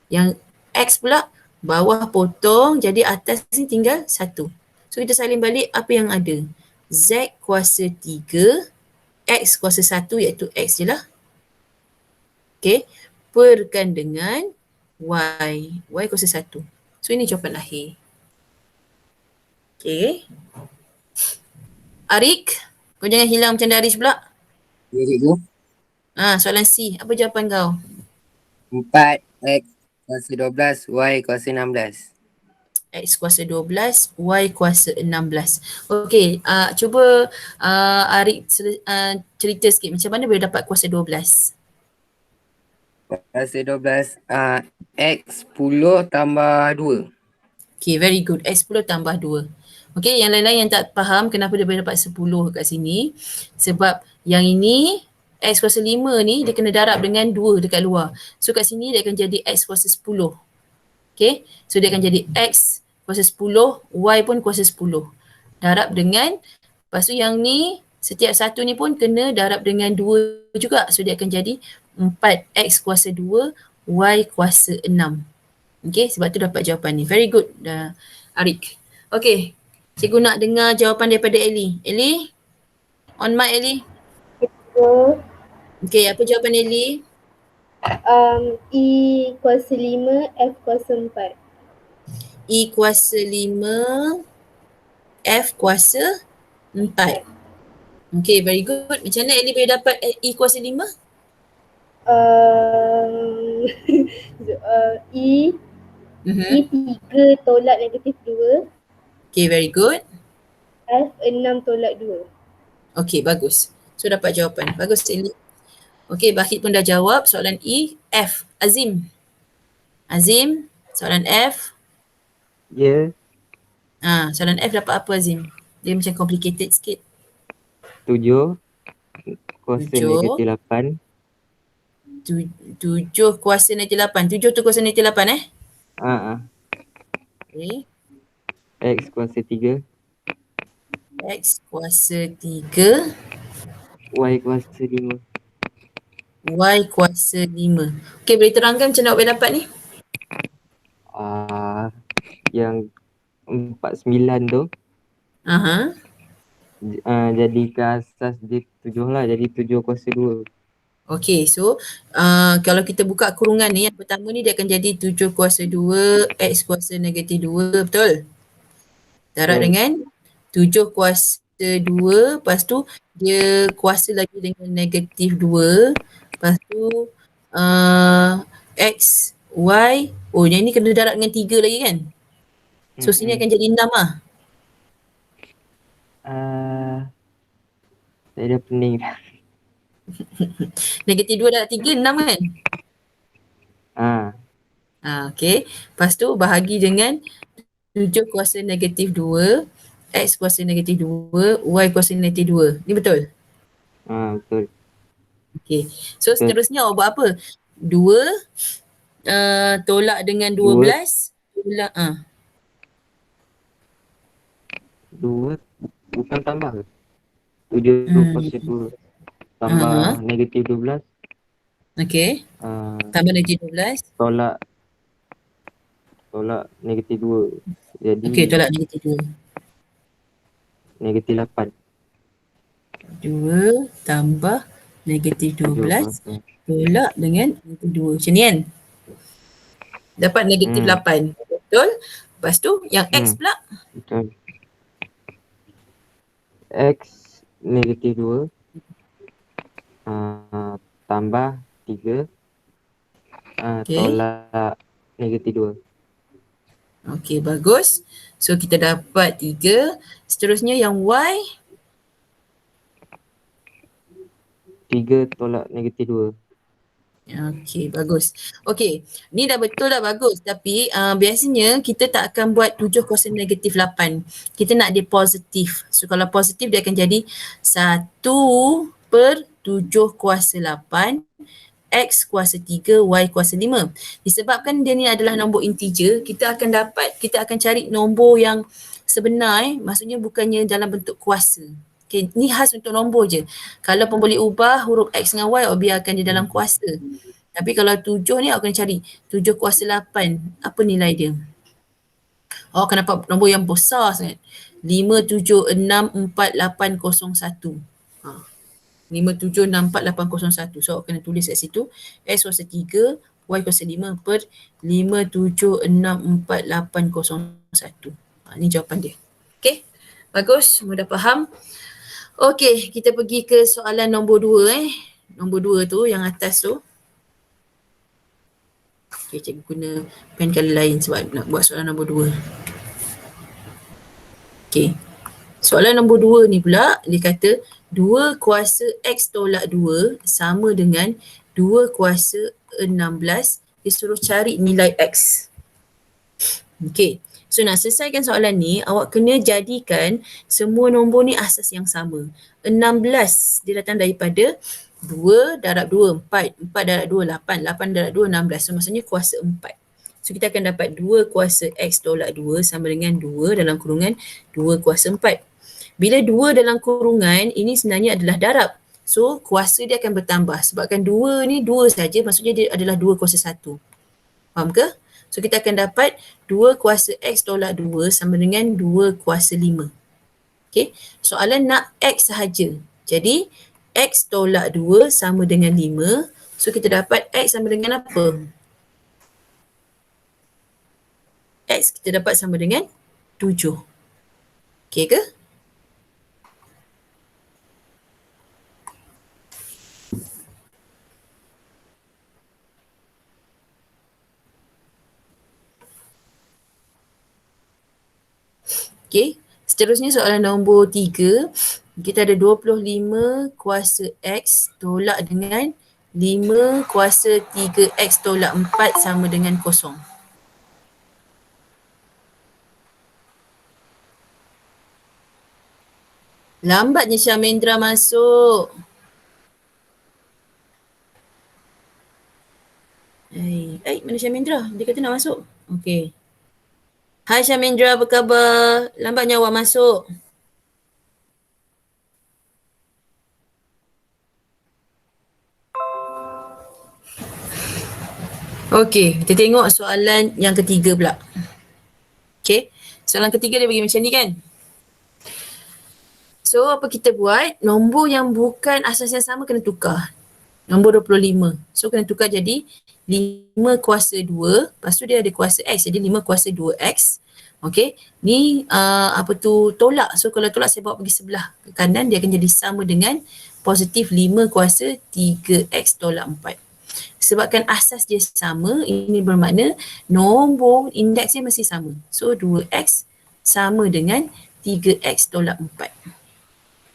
Yang X pula bawah potong. Jadi atas ni tinggal 1. So kita salin balik apa yang ada. Z kuasa 3. X kuasa 1 iaitu X je lah. Okay. Perkan dengan Y. Y kuasa 1. So ini jawapan akhir. Okay. Arik, kau jangan hilang macam Darish pula. Ya, cikgu. Soalan C. Apa jawapan kau? 4 X kuasa 12, Y kuasa 16. X kuasa 12, Y kuasa 16. Okey, cuba Arik cerita sikit macam mana boleh dapat kuasa 12? Kuasa 12, X 10 tambah 2. Okay, very good. X 10 tambah 2. Okay, yang lain-lain yang tak faham kenapa dia boleh dapat 10 kat sini. Sebab yang ini, X kuasa 5 ni dia kena darab dengan 2 dekat luar. So kat sini dia akan jadi X kuasa 10. Okay, so dia akan jadi X kuasa 10, Y pun kuasa 10. Darab dengan, lepas tu yang ni, setiap satu ni pun kena darab dengan 2 juga. So dia akan jadi 4X kuasa 2, Y kuasa 6. Okay, sebab tu dapat jawapan ni. Very good, Arik. Okay, cikgu nak dengar jawapan daripada Ellie. Ellie? On mic Ellie. Okay, apa jawapan Ellie? E kuasa 5, F kuasa 4. E kuasa 5, F kuasa 4. Okay, very good. Macam mana Ellie boleh dapat E kuasa 5? E 3 tolak negatif 2. Okay, very good. F 6 tolak 2. Okay, bagus. So dapat jawapan. Bagus Ellie. Okay, Bahid pun dah jawab soalan E. F, Azim. Azim, soalan F. Ya, Soalan F dapat apa Azim? Dia macam complicated sikit. 7 kuasa 7. negatif 8. 7 kuasa negatif 8. 7 tu kuasa negatif 8 Ah, Okay. X kuasa 3. X kuasa 3. Y kuasa 5. Y kuasa 5. Okay, boleh terangkan macam mana awak boleh dapat ni? Yang 49 tu Aha. jadikan asas dia 7 lah. Jadi 7 kuasa 2. Okay, so kalau kita buka kurungan ni, yang pertama ni dia akan jadi 7 kuasa 2 X kuasa negatif 2, betul? Darab dengan 7 kuasa 2, lepas tu dia kuasa lagi dengan negatif 2, lepas tu X, Y, yang ni kena darab dengan 3 lagi kan? So sini akan jadi 6 lah. Saya dah pening dah. Negatif 2 darab 3, 6 kan? Okay. Lepas tu bahagi dengan 7 kuasa negatif 2, X kuasa negatif 2, Y kuasa negatif 2. Ni betul? Betul. Okay. So seterusnya awak buat apa? 2 tolak dengan 12. Tolak 2 bukan tambah ke? 7 kuasa 2 tambah negatif 12. Okay. Tambah negatif 12. Tolak negatif 2. Jadi Okay, tolak negatif 2. negatif 8. 2 tambah negatif 12 tolak dengan negatif 2. Macam ni kan? Dapat negatif 8. Betul? Lepas tu yang X pula? Betul. X negatif 2 tambah 3 tolak negatif 2. Okey, bagus. So kita dapat 3. Seterusnya yang Y? 3 tolak negatif 2. Okey, bagus. Okey, ni dah betul dah bagus. Tapi biasanya kita tak akan buat 7 kuasa negatif 8. Kita nak dia positif. So kalau positif dia akan jadi 1/7 kuasa 8 X kuasa 3, Y kuasa 5. Disebabkan dia ni adalah nombor integer, kita akan cari nombor yang sebenar maksudnya bukannya dalam bentuk kuasa. Okay, ni khas untuk nombor je. Kalau pun boleh ubah huruf X dengan Y, awak biarkan dia dalam kuasa. Tapi kalau 7 ni awak kena cari 7 kuasa 8, apa nilai dia? Awak akan dapat nombor yang besar sangat. 5764801. 5764801. So awak kena tulis kat situ X kuasa 3, Y kuasa 5 per 5764801. Ni jawapan dia. Okay, bagus, semua dah faham. Okay, kita pergi ke soalan nombor 2 Nombor 2 tu yang atas tu. Okay, cikgu guna pen color lain sebab nak buat soalan nombor 2. Okay, soalan nombor 2 ni pula dia kata 2 kuasa X tolak 2 sama dengan 2 kuasa 16. Dia suruh cari nilai X. Okay, so nak selesaikan soalan ni, awak kena jadikan semua nombor ni asas yang sama. 16 dia datang daripada 2 darab 2, 4. 4 darab 2, 8. 8 darab 2, 16. So maksudnya kuasa 4. So kita akan dapat 2 kuasa X tolak 2 sama dengan 2 dalam kurungan 2 kuasa 4. Bila 2 dalam kurungan, ini sebenarnya adalah darab. So kuasa dia akan bertambah. Sebabkan 2 ni 2 saja, maksudnya dia adalah 2 kuasa 1. Faham ke? So kita akan dapat 2 kuasa X tolak 2 sama dengan 2 kuasa 5. Okay, soalan nak X sahaja. Jadi X tolak 2 sama dengan 5. So kita dapat X sama dengan apa? X kita dapat sama dengan 7. Okay ke? Okay, seterusnya soalan nombor 3. Kita ada 25 kuasa X tolak dengan 5 kuasa 3X tolak 4 sama dengan 0. Lambatnya Syamendra masuk. Mana Syamendra? Dia kata nak masuk. Okey. Hai Syamendra, apa khabar? Lambatnya awak masuk. Okey, kita tengok soalan yang ketiga pula. Okey, soalan ketiga dia bagi macam ni kan. So, apa kita buat? Nombor yang bukan asas yang sama kena tukar. Nombor 25. So, kena tukar jadi 5 kuasa 2. Lepas tu dia ada kuasa X. Jadi 5 kuasa 2X. Okey. Ni tolak. So, kalau tolak saya bawa pergi sebelah ke kanan. Dia akan jadi sama dengan positif 5 kuasa 3X tolak 4. Sebabkan asas dia sama, ini bermakna nombor indeks dia masih sama. So 2x sama dengan 3x tolak 4.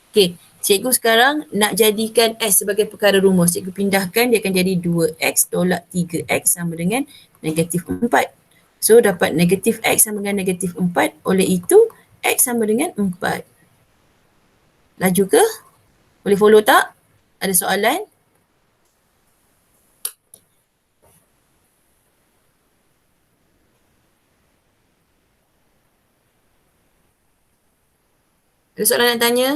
Okey, cikgu sekarang nak jadikan x sebagai perkara rumus. Cikgu pindahkan, dia akan jadi 2x tolak 3x sama dengan negatif 4. So dapat negatif x sama dengan negatif 4, oleh itu x sama dengan 4. Laju ke? Boleh follow tak? Ada soalan? Ada soalan nak tanya?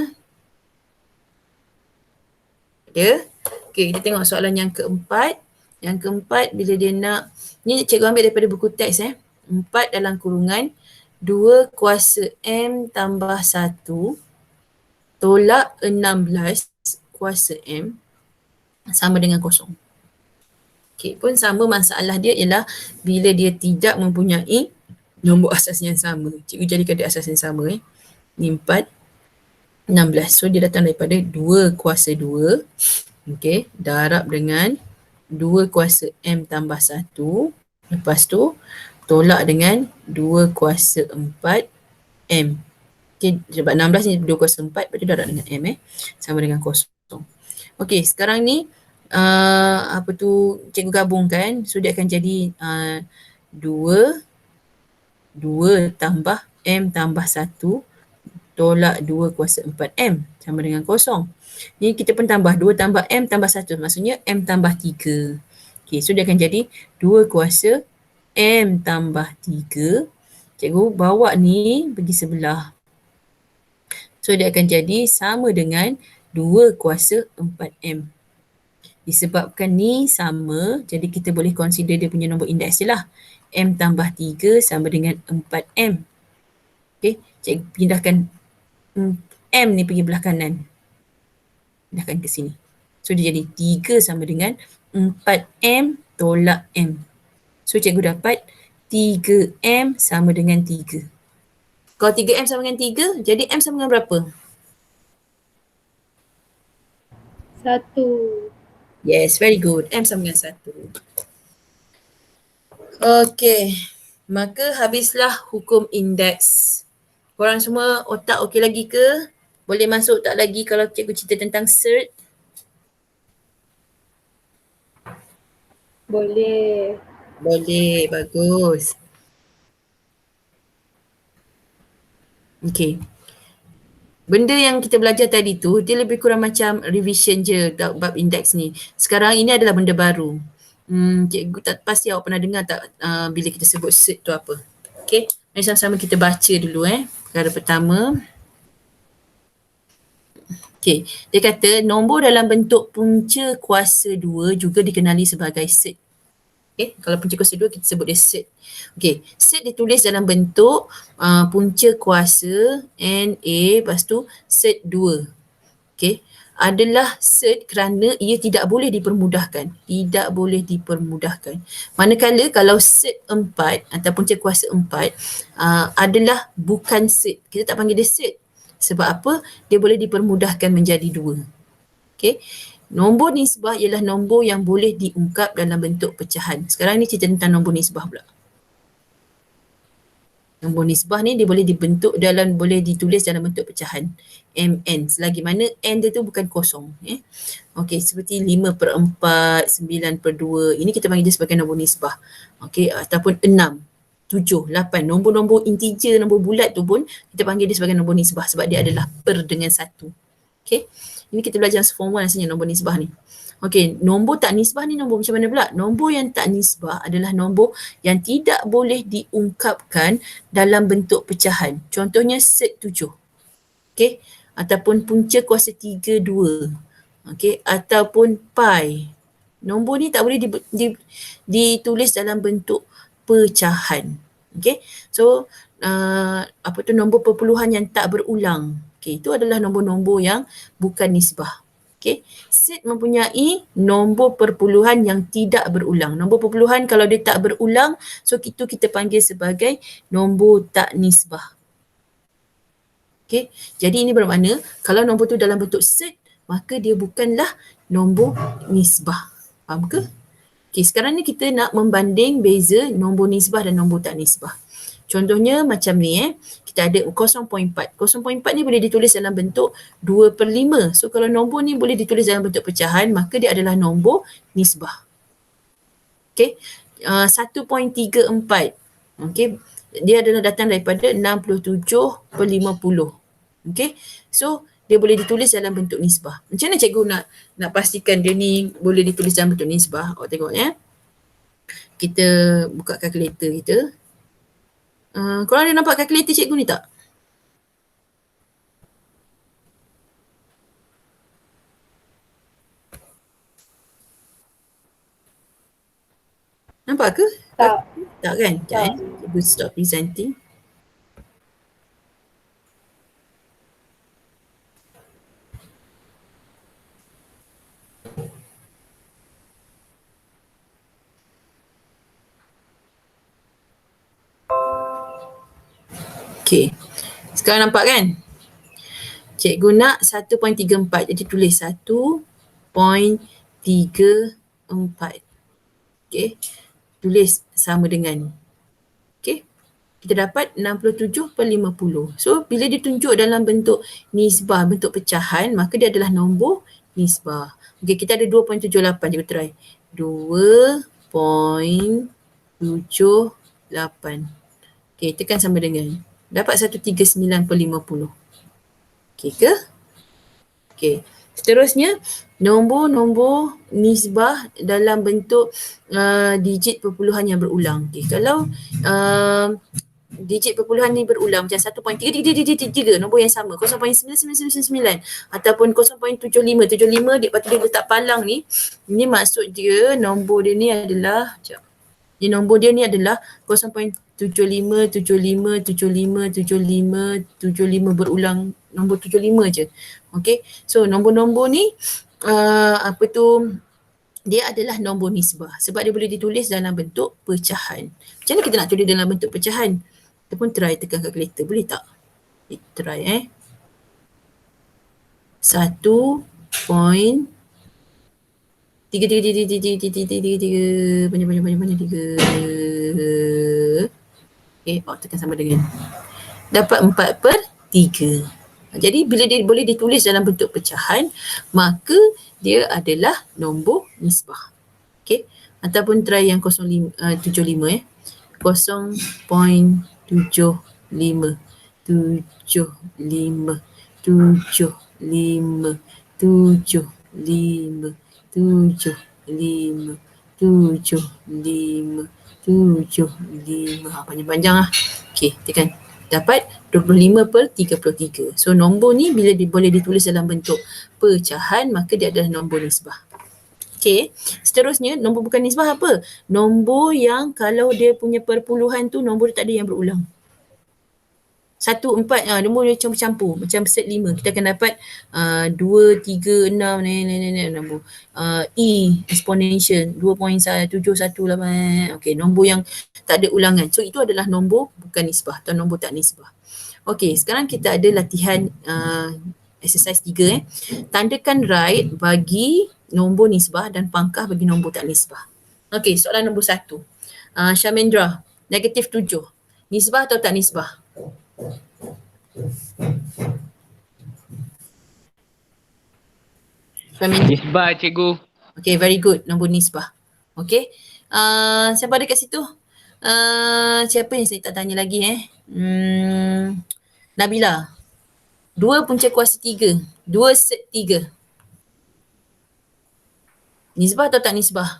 Ada? Okey, kita tengok soalan yang keempat. Yang keempat bila dia nak, ni cikgu ambil daripada buku teks 4 dalam kurungan 2 kuasa M tambah 1 tolak 16 kuasa M sama dengan kosong. Okey, pun sama masalah dia ialah bila dia tidak mempunyai nombor asas yang sama. Cikgu jadikan dia asas yang sama. Ni 4, 16. So dia datang daripada 2 kuasa 2. Okey, darab dengan 2 kuasa M tambah 1. Lepas tu tolak dengan 2 kuasa 4 M. Okey, sebab 16 ni 2 kuasa 4, lepas tu darab dengan M sama dengan kosong. Okey, sekarang ni cikgu gabungkan. So dia akan jadi 2 tambah M tambah 1 tolak 2 kuasa 4M sama dengan kosong. Ni kita pun tambah 2 tambah M tambah 1, maksudnya M tambah 3. Okay, so dia akan jadi 2 kuasa M tambah 3. Cikgu bawa ni pergi sebelah. So dia akan jadi sama dengan 2 kuasa 4M. Disebabkan ni sama, jadi kita boleh consider dia punya nombor indeks je lah. M tambah 3 sama dengan 4M. Okay, cikgu pindahkan M ni pergi belah kanan. Pindahkan ke sini. So dia jadi 3 sama dengan 4M tolak M. So cikgu dapat 3M sama dengan 3. Kalau 3M sama dengan 3, jadi M sama dengan berapa? 1. Yes, very good. M sama dengan 1. Okay. Maka habislah hukum indeks. Korang semua otak okey lagi ke? Boleh masuk tak lagi kalau cikgu cerita tentang cert? Boleh. Boleh, bagus. Okay. Benda yang kita belajar tadi tu, dia lebih kurang macam revision je bab indeks ni. Sekarang ini adalah benda baru. Cikgu tak pasti awak pernah dengar tak bila kita sebut cert tu apa. Okay, mari sama-sama kita baca dulu perkara pertama. Okay, dia kata nombor dalam bentuk punca kuasa 2 juga dikenali sebagai cert. Okay, kalau punca kuasa 2 kita sebut dia cert. Okay, cert ditulis dalam bentuk punca kuasa NA, lepas tu cert 2. Okay, adalah cert kerana ia tidak boleh dipermudahkan. Tidak boleh dipermudahkan. Manakala kalau cert 4 atau punca kuasa 4 adalah bukan cert. Kita tak panggil dia cert. Sebab apa? Dia boleh dipermudahkan menjadi 2. Okay. Nombor nisbah ialah nombor yang boleh diungkap dalam bentuk pecahan. Sekarang ni cerita tentang nombor nisbah pula. Nombor nisbah ni dia boleh boleh ditulis dalam bentuk pecahan. MN. Selagi mana N dia tu bukan kosong. Okey, seperti 5/4, 9/2. Ini kita panggil dia sebagai nombor nisbah. Okey, ataupun 6. 7, 8. Nombor-nombor integer, nombor bulat tu pun kita panggil dia sebagai nombor nisbah sebab dia adalah per dengan 1. Okay. Ini kita belajar form 1 rasanya nombor nisbah ni. Okey, nombor tak nisbah ni nombor macam mana pula? Nombor yang tak nisbah adalah nombor yang tidak boleh diungkapkan dalam bentuk pecahan. Contohnya set 7. Okey, ataupun punca kuasa 3, 2. Okey, ataupun pi. Nombor ni tak boleh ditulis dalam bentuk pecahan. Okey, so apa tu nombor perpuluhan yang tak berulang. Okey, itu adalah nombor-nombor yang bukan nisbah. Okay. Set mempunyai nombor perpuluhan yang tidak berulang. Nombor perpuluhan kalau dia tak berulang, so itu kita panggil sebagai nombor tak nisbah. Okay. Jadi ini bermakna kalau nombor tu dalam bentuk set, maka dia bukanlah nombor nisbah. Faham ke? Okay, sekarang ni kita nak membanding beza nombor nisbah dan nombor tak nisbah. Contohnya macam ni kita ada 0.4. 0.4 ni boleh ditulis dalam bentuk 2/5. So kalau nombor ni boleh ditulis dalam bentuk pecahan, maka dia adalah nombor nisbah. Okay. 1.34. Okay. Dia adalah datang daripada 67/50. Okay. So dia boleh ditulis dalam bentuk nisbah. Macam mana cikgu nak pastikan dia ni boleh ditulis dalam bentuk nisbah? Awak tengok ya. Kita buka kalkulator kita. Korang ada nampak kalkulator cikgu ni tak? Nampak ke? Tak. Tak kan? Tak. Cikgu stop presenting. Okay. Sekarang nampak kan? Cikgu nak 1.34. Jadi tulis 1.34. Okay. Tulis sama dengan. Okay. Kita dapat 67/50. So bila ditunjuk dalam bentuk nisbah, bentuk pecahan, maka dia adalah nombor nisbah. Okay, kita ada 2.78. Cikgu try. 2.78. Okay, tekan sama dengan. Dapat 139/50. Okay ke? Okay. Seterusnya, nombor-nombor nisbah dalam bentuk digit perpuluhan yang berulang. Okay. Kalau digit perpuluhan ni berulang macam 1.3, nombor yang sama, 0.9999 ataupun 0.75, lepas tu dia letak palang ni, ini maksud dia nombor dia ni adalah, nombor dia ni adalah 0.75 berulang nombor 75 je. Okay. So nombor-nombor ni dia adalah nombor nisbah sebab dia boleh ditulis dalam bentuk pecahan. Macam mana kita nak tulis dalam bentuk pecahan? Kita pun try tekan kalkulator. Boleh tak? Kita try 1.3 banyak 3. Okay, tekan sama dengan. Dapat 4/3. Jadi bila dia boleh ditulis dalam bentuk pecahan, maka dia adalah nombor nisbah. Okay. Ataupun try yang 0.75 0.75 75 75 75 75 75 panjang-panjang lah. Okay, tekan. Dapat 25/33. So nombor ni bila boleh ditulis dalam bentuk pecahan, maka dia adalah nombor nisbah. Okay, seterusnya nombor bukan nisbah apa? Nombor yang kalau dia punya perpuluhan tu nombor dia tak ada yang berulang. 1, 4, nombor dia campur-campur. Macam set 5, kita akan dapat 2, 3, 6, nombor. Exponential 2.718. Okay, nombor yang tak ada ulangan. So itu adalah nombor bukan nisbah atau nombor tak nisbah. Okay, sekarang kita ada latihan exercise 3. Tandakan right bagi nombor nisbah dan pangkah bagi nombor tak nisbah. Okay, soalan nombor 1. Syamendra, -7. Nisbah atau tak nisbah? Nisbah cikgu. Okay, very good. Nombor nisbah. Okay. Siapa ada kat situ? Siapa yang saya tak tanya lagi Nabila. 2 punca kuasa 3. 2 set 3. Nisbah atau tak nisbah?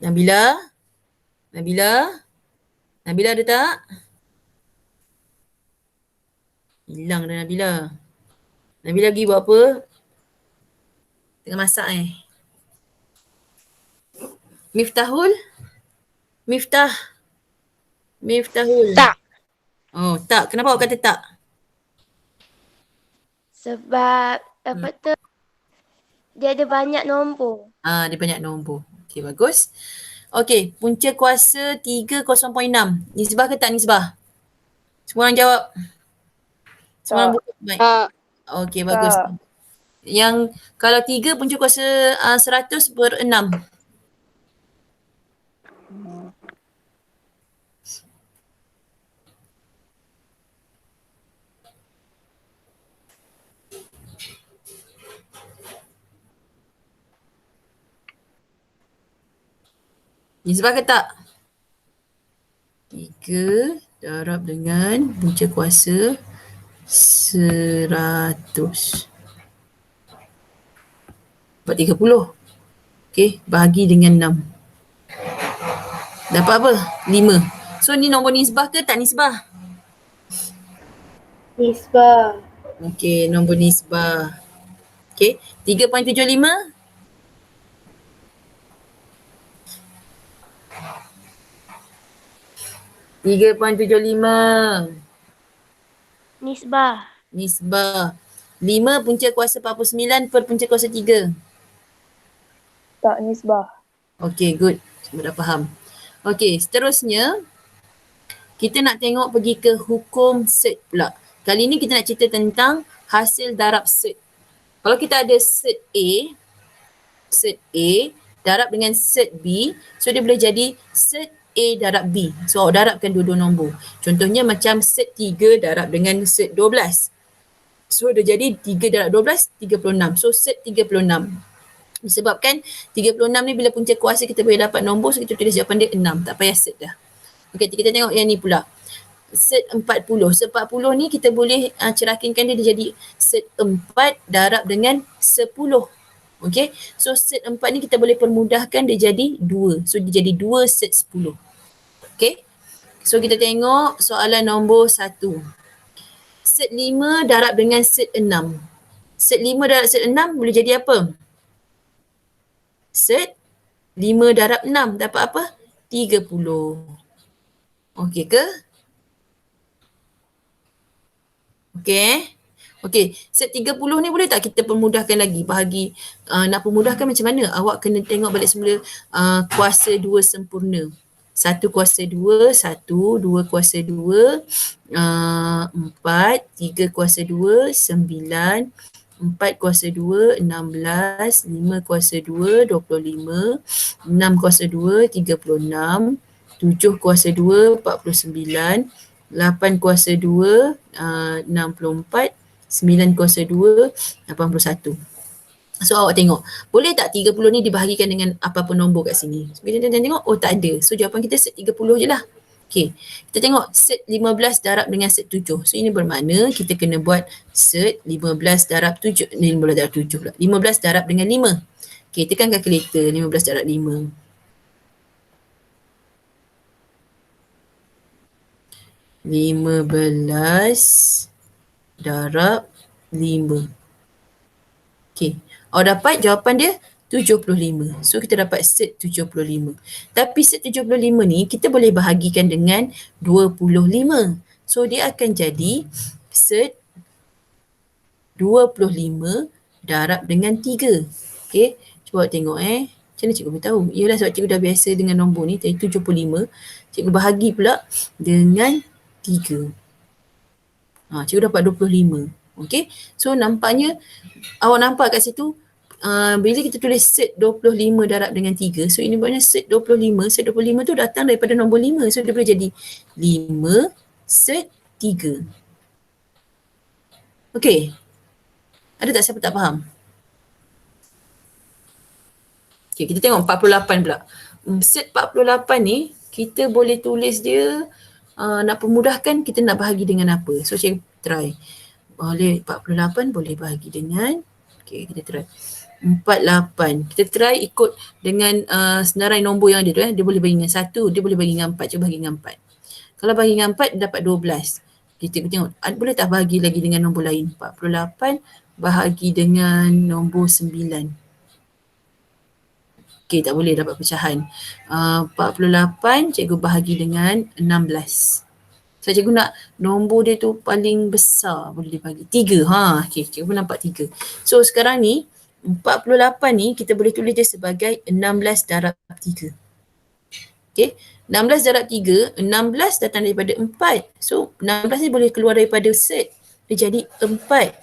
Nabila? Nabila? Nabila ada tak? Hilang dah Nabila. Nabila pergi buat apa? Tengah masak Miftahul? Miftah? Miftahul? Tak. Oh tak. Kenapa awak kata tak? Sebab apa tu, dia ada banyak nombor. Dia banyak nombor. Okey, bagus. Okey, punca kuasa 3 0.6. Nisbah ke tak nisbah? Semua orang jawab. Semua orang Tak. buka mic. Tak. Okey, bagus. Tak. Yang kalau 3 punca kuasa 100 per 6. Nisbah ke tak? 3 darab dengan punca kuasa 100. Dapat 30. Okey, bahagi dengan 6. Dapat apa? 5. So ni nombor nisbah ke tak nisbah? Nisbah. Okey, nombor nisbah. Okey, 3.75. Nisbah. Nisbah. 5 punca kuasa 49 per punca kuasa 3. Tak nisbah. Okey, good. Semua dah faham. Okey, seterusnya kita nak tengok pergi ke hukum set pula. Kali ni kita nak cerita tentang hasil darab set. Kalau kita ada set A darab dengan set B, so dia boleh jadi set A darab B. So awak darabkan dua-dua nombor. Contohnya macam set 3 darab dengan set 12. So dia jadi 3 darab 12, 36. So set 36. Disebabkan 36 ni bila punca kuasa kita boleh dapat nombor, so kita tulis jawapan dia 6. Tak payah set dah. Okey, kita tengok yang ni pula. Set 40. Set 40 ni kita boleh cerakinkan dia jadi set 4 darab dengan 10. Okey. So set 4 ni kita boleh permudahkan dia jadi 2. So dia jadi 2 set 10. Okey. So kita tengok soalan nombor 1. Set 5 darab dengan set 6. Set 5 darab set 6 boleh jadi apa? Set 5 darab 6 dapat apa? 30. Okey ke? Okey. Okey, set 30 ni boleh tak kita permudahkan lagi? Bahagi nak permudahkan macam mana? Awak kena tengok balik semula kuasa 2 sempurna. 1 kuasa 2, 1, 2 kuasa 2, 4, 3 kuasa 2, 9, 4 kuasa 2, 16, 5 kuasa 2, 25, 6 kuasa 2, 36, 7 kuasa 2, 49, 8 kuasa 2, 64, 9 kuasa 2, 81. So awak tengok, boleh tak 30 ni dibahagikan dengan apa-apa nombor kat sini? So kita tengok, oh tak ada. So jawapan kita set 30 je lah. Okay, kita tengok set 15 darab dengan set 7. So ini bermakna kita kena buat set 15 darab 7, 15 darab 7 pula. 15 darab dengan 5. Okay, tekan kalkulator 15 darab 5. 15 darab 5. Okay. Awak dapat jawapan dia 75. So kita dapat set 75. Tapi set 75 ni kita boleh bahagikan dengan 25. So dia akan jadi set 25 darab dengan 3. Okay. Cuba tengok Macam mana cikgu beritahu? Yalah sebab cikgu dah biasa dengan nombor ni. Tadi 75. Cikgu bahagi pula dengan 3. Cikgu dapat 25. Okay. So nampaknya awak nampak kat situ bila kita tulis set 25 darab dengan 3. So ini maknanya set 25. Set 25 tu datang daripada nombor 5. So dia boleh jadi 5 set 3. Okey. Ada tak siapa tak faham? Okay, kita tengok 48 pula. Set 48 ni, kita boleh tulis dia, nak pemudahkan kita nak bahagi dengan apa. So, cikgu try. Boleh 48 boleh bahagi dengan, okay, kita try. 48. Kita try ikut dengan senarai nombor yang ada tu. Dia boleh bagi dengan 1, dia boleh bagi dengan 4. Cuba bagi dengan 4. Kalau bagi dengan 4, dia dapat 12. Kita tengok, boleh tak bahagi lagi dengan nombor lain? 48 bahagi dengan nombor 9. Okey, tak boleh dapat pecahan. 48 cikgu bahagi dengan 16. So cikgu nak nombor dia tu paling besar, boleh dibagi 3. Okey, cikgu nampak 3. So sekarang ni 48 ni kita boleh tulis dia sebagai 16 darab 3. Okey, 16 darab 3, 16 datang daripada 4. So 16 ni boleh keluar daripada set. Dia jadi 4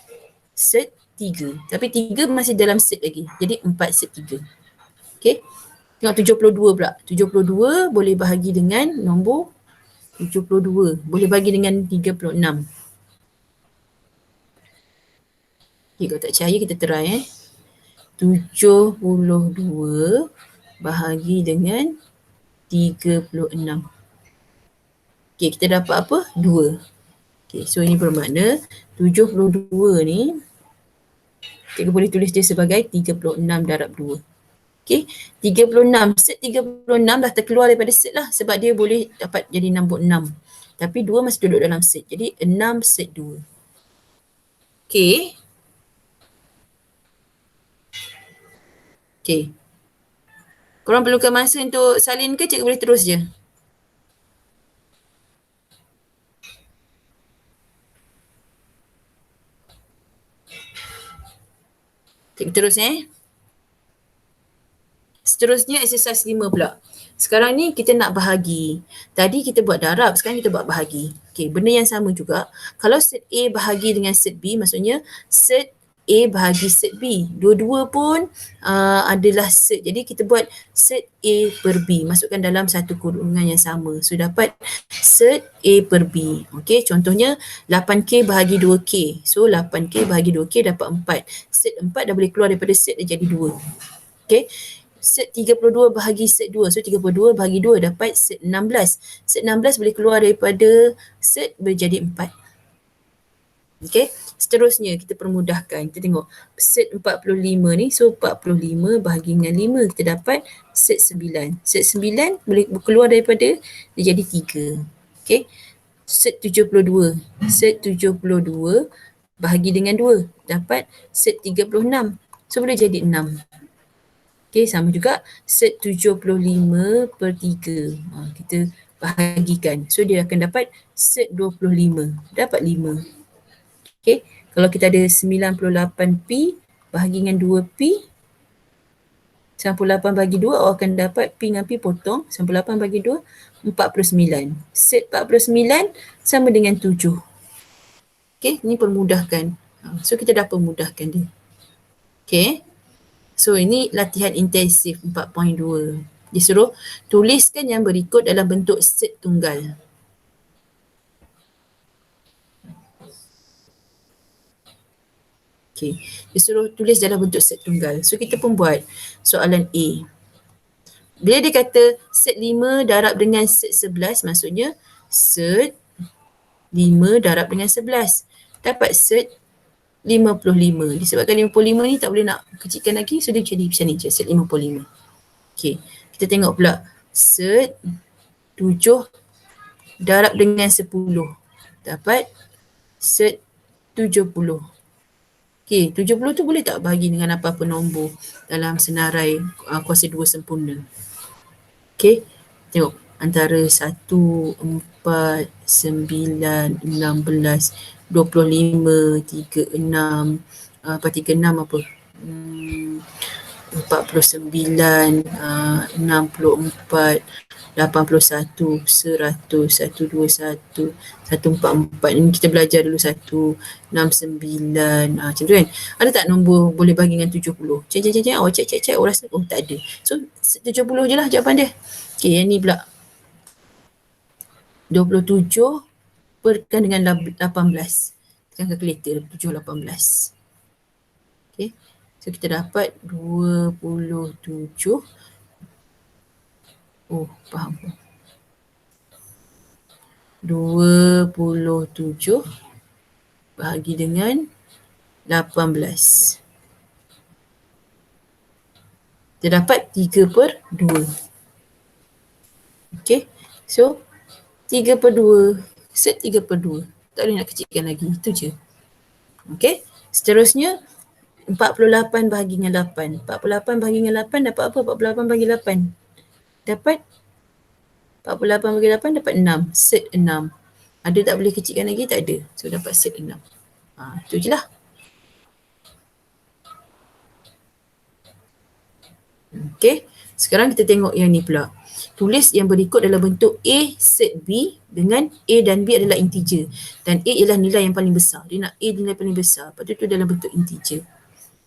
set 3. Tapi 3 masih dalam set lagi. Jadi 4 set 3. Okey. Tengok 72 pula. 72 boleh bahagi dengan nombor 72. Boleh bagi dengan 36. Okey, kalau tak percaya kita try 72 bahagi dengan 36. Okey, kita dapat apa? 2. Okey, so ini bermakna 72 ni kita boleh tulis dia sebagai 36 darab 2. Okey, 36. Set 36 dah terkeluar daripada set lah sebab dia boleh dapat jadi nombor 6. Tapi 2 masih duduk dalam set. Jadi 6 set 2. Okey. Okey. Korang perlukan masa untuk salin ke cikgu boleh terus je? Cikgu terus Seterusnya exercise 5 pula. Sekarang ni kita nak bahagi. Tadi kita buat darab, sekarang kita buat bahagi. Okey, benda yang sama juga. Kalau set A bahagi dengan set B, maksudnya set A bahagi set B. Dua-dua pun adalah set. Jadi kita buat set A per B. Masukkan dalam satu kurungan yang sama. So dapat set A per B. Okey, contohnya 8K bahagi 2K. So 8K bahagi 2K dapat 4. Set 4 dah boleh keluar daripada set dah jadi 2. Okey. Set 32 bahagi set 2. So 32 bahagi 2 dapat set 16. Set 16 boleh keluar daripada set menjadi 4. Okey. Seterusnya kita permudahkan. Kita tengok set 45 ni. So 45 bahagi dengan 5 kita dapat set 9. Set 9 boleh keluar daripada dia jadi 3. Okey. Set 72. Set 72 bahagi dengan 2 dapat set 36. So boleh jadi 6. Okey, sama juga set 75 per 3. Kita bahagikan. So dia akan dapat set 25. Dapat 5. Okey, kalau kita ada 98P bahagi dengan 2P. 98 bagi 2 awak akan dapat P dengan P potong. 98 bagi 2, 49. Set 49 sama dengan 7. Okey, ni permudahkan. So kita dah permudahkan dia. Okey. So ini latihan intensif 4.2. Dia suruh tuliskan yang berikut dalam bentuk set tunggal. Okay. Dia suruh tulis dalam bentuk set tunggal. So kita pun buat soalan A. Bila dia kata set 5 darab dengan set 11, maksudnya set 5 darab dengan 11. Dapat set 55. Disebabkan 55 ni tak boleh nak kecilkan lagi, so dia jadi macam ni je, set 55. Okay, kita tengok pula set 7 darab dengan 10. Dapat set 70. Okay, 70 tu boleh tak bahagi dengan apa-apa nombor dalam senarai kuasa 2 sempurna. Okay, tengok antara 1, 4, 9, 16, 25, 36, 36 apa? 49, 64, 81, 100, 121, 144. Ini kita belajar dulu 169. Macam tu kan. Ada tak nombor boleh bagi dengan 70? Cek. Awak cek. Awak rasa tak ada. So 70 je lah jawapan dia. Okay, yang ni pula. 27 perkan dengan 18. Tekan kalkulator 7, 18. Okay. So kita dapat 27. Oh, faham. 27 bahagi dengan 18. Kita dapat 3/2. Okay. So 3/2. Set 3/2. Tak boleh nak kecilkan lagi. Itu je. Okay. Seterusnya 48 bahagi dengan 8. 48 bahagi dengan 8 dapat apa? 48 bahagi 8. Dapat 48 bahagi 8 dapat 6. Set 6. Ada tak boleh kecilkan lagi? Tak ada. So dapat set 6. Itu je lah. Okay. Sekarang kita tengok yang ni pula. Tulis yang berikut dalam bentuk A set B dengan A dan B adalah integer. Dan A ialah nilai yang paling besar. Dia nak A nilai paling besar. Lepas tu dalam bentuk integer.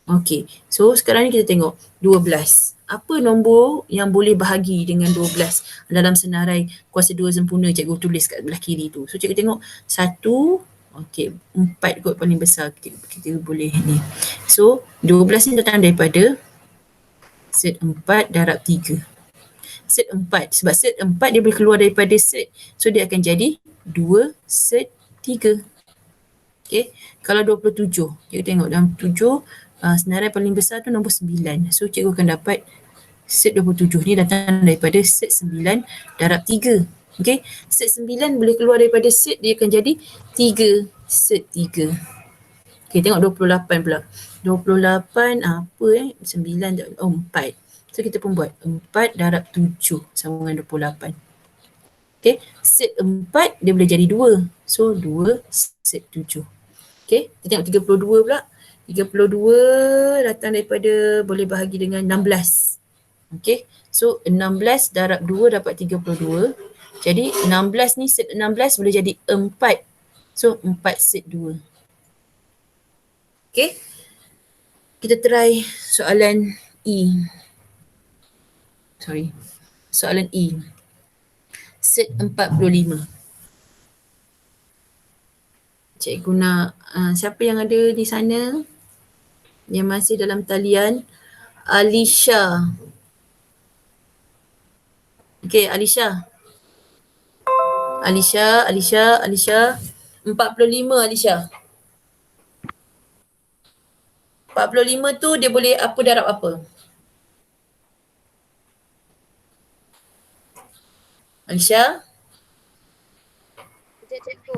Okay. So sekarang ni kita tengok 12. Apa nombor yang boleh bahagi dengan 12 dalam senarai kuasa 2 sempurna cikgu tulis kat belah kiri tu. So cikgu tengok 1, okay, 4 kot paling besar kita boleh ni. So 12 ni datang daripada set 4 darab 3. Set 4. Sebab set 4 dia boleh keluar daripada set. So dia akan jadi 2 set 3. Okay. Kalau 27, cikgu tengok dalam 7, senarai paling besar tu nombor 9. So cikgu akan dapat set 27 ni datang daripada set 9 darab 3. Okay. Set 9 boleh keluar daripada set, dia akan jadi 3 set 3. Okay, tengok 28 pula. 28 apa 9, 4. So kita pun buat 4 darab 7 sama dengan 28. Okay, set 4 dia boleh jadi 2. So 2 set 7. Okay, kita tengok 32 pula. 32 datang daripada boleh bahagi dengan 16. Okay, so 16 darab 2 dapat 32. Jadi 16 ni set 16 boleh jadi 4. So 4 set 2. Okay, kita try soalan E. Soalan E. Set 45. Cikgu nak, siapa yang ada di sana yang masih dalam talian? Alisha. Okay, Alisha. 45 Alisha. 45 tu dia boleh apa darab apa? Alisha? Sekejap cikgu.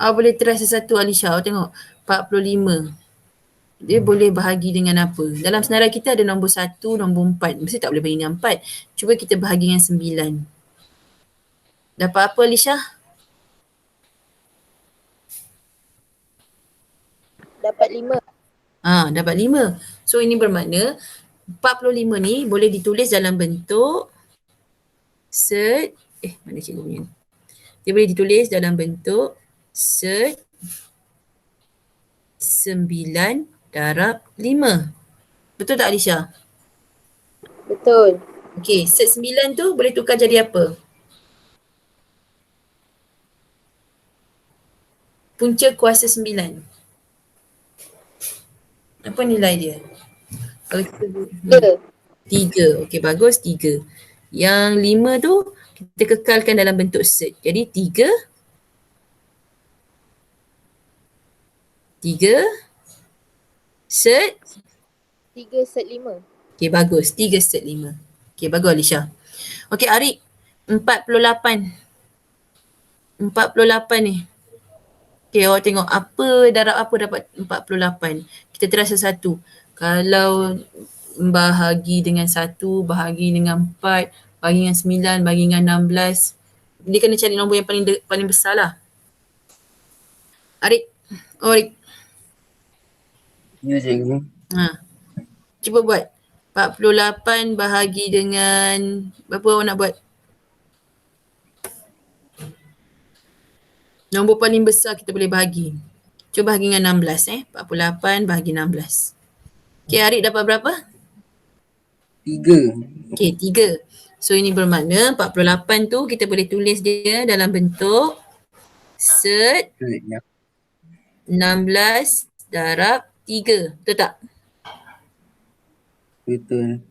Boleh try satu Alisha. Tengok 45. Dia boleh bahagi dengan apa? Dalam senarai kita ada nombor 1, nombor 4. Mesti tak boleh bahagi dengan 4. Cuba kita bahagi dengan 9. Dapat apa Alisha? Dapat 5. Dapat 5. So ini bermakna 45 ni boleh ditulis dalam bentuk set, mana cikgu punya? Dia boleh ditulis dalam bentuk set 9 darab 5. Betul tak Alisha? Betul. Okey, set 9 tu boleh tukar jadi apa? Punca kuasa 9. Apa nilai dia? Kalau kita 3. Okey, bagus 3. Yang 5 tu kita kekalkan dalam bentuk set. Jadi 3 set 3 set 5. Okey, bagus. 3 set 5. Okey, bagus Alisha. Okey, Arik. 48 ni. Okey, awak tengok apa darab apa dapat 48. Kita try satu. Kalau bahagi dengan 1, bahagi dengan 4, bahagi dengan 9, bahagi dengan 16. Dia kena cari nombor yang paling besar lah. Arik. Arik. Ya cikgu. Cuba buat. 48 bahagi dengan berapa awak nak buat? Nombor paling besar kita boleh bahagi. Cuba bahagi dengan 16 48 bahagi 16. Okay, Arik dapat berapa? 3. Okay, 3. So ini bermakna 48 tu kita boleh tulis dia dalam bentuk set 16 darab 3. Betul tak? Betul.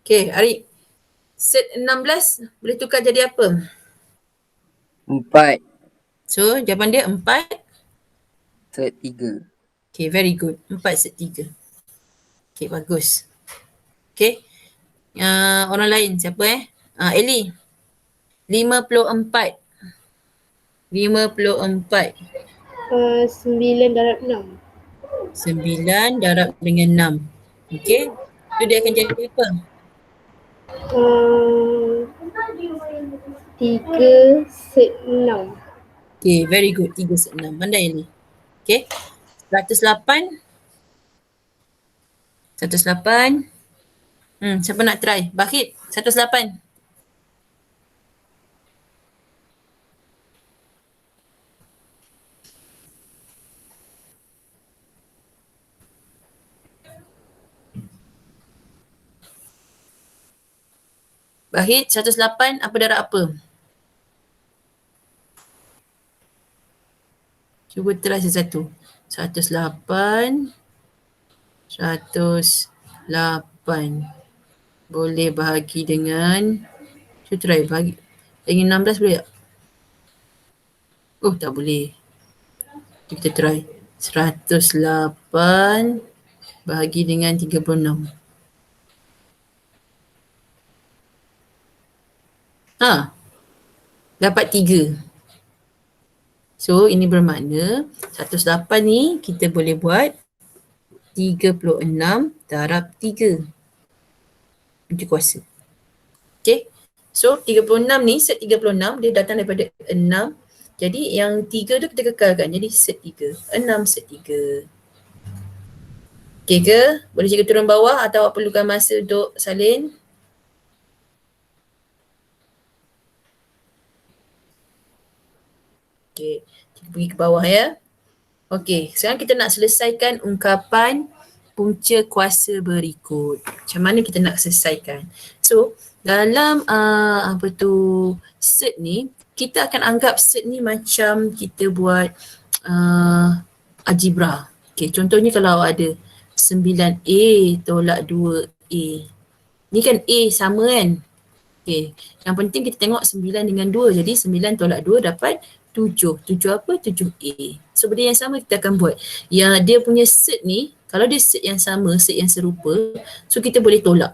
Okay, Arik. Set 16 boleh tukar jadi apa? 4. So, jawapan dia 4. Set 3. Okay, very good. 4 set 3. Okay, bagus. Okay. Orang lain siapa Ellie. 54. 54. 9 darab 6. 9 darab dengan 6. Okay. So dia akan jadi apa? 3 set 6. Okay, very good. 3 set 6. Pandai Ellie. Okay. 108. 108. Siapa nak try? Bahid, 108. Bahid, 108 apa darab apa? Cuba try satu-satu. 108. 108. Boleh bahagi dengan, cuba try bahagi dengan 16 boleh tak? Oh, tak boleh. Kita try. 108 bahagi dengan 36. Dapat 3. So, ini bermakna 108 ni kita boleh buat 36 darab 3. Kunci kuasa. Okay. So, 36 ni, set 36 dia datang daripada 6. Jadi, yang 3 tu kita kekalkan. Jadi, set 3. 6 set 3. Okay ke? Boleh cikgu turun bawah atau awak perlukan masa untuk salin? Okay. Kita pergi ke bawah ya. Okay. Sekarang kita nak selesaikan ungkapan punca kuasa berikut. Macam mana kita nak selesaikan? So, dalam set ni, kita akan anggap set ni macam kita buat algebra. Okay, contohnya kalau ada 9A tolak 2A. Ni kan A sama kan? Okay, yang penting kita tengok 9 dengan 2. Jadi 9 tolak 2 dapat 7. 7 apa? 7A. So benda yang sama kita akan buat. Yang dia punya set ni, kalau dia set yang sama, set yang serupa, so kita boleh tolak.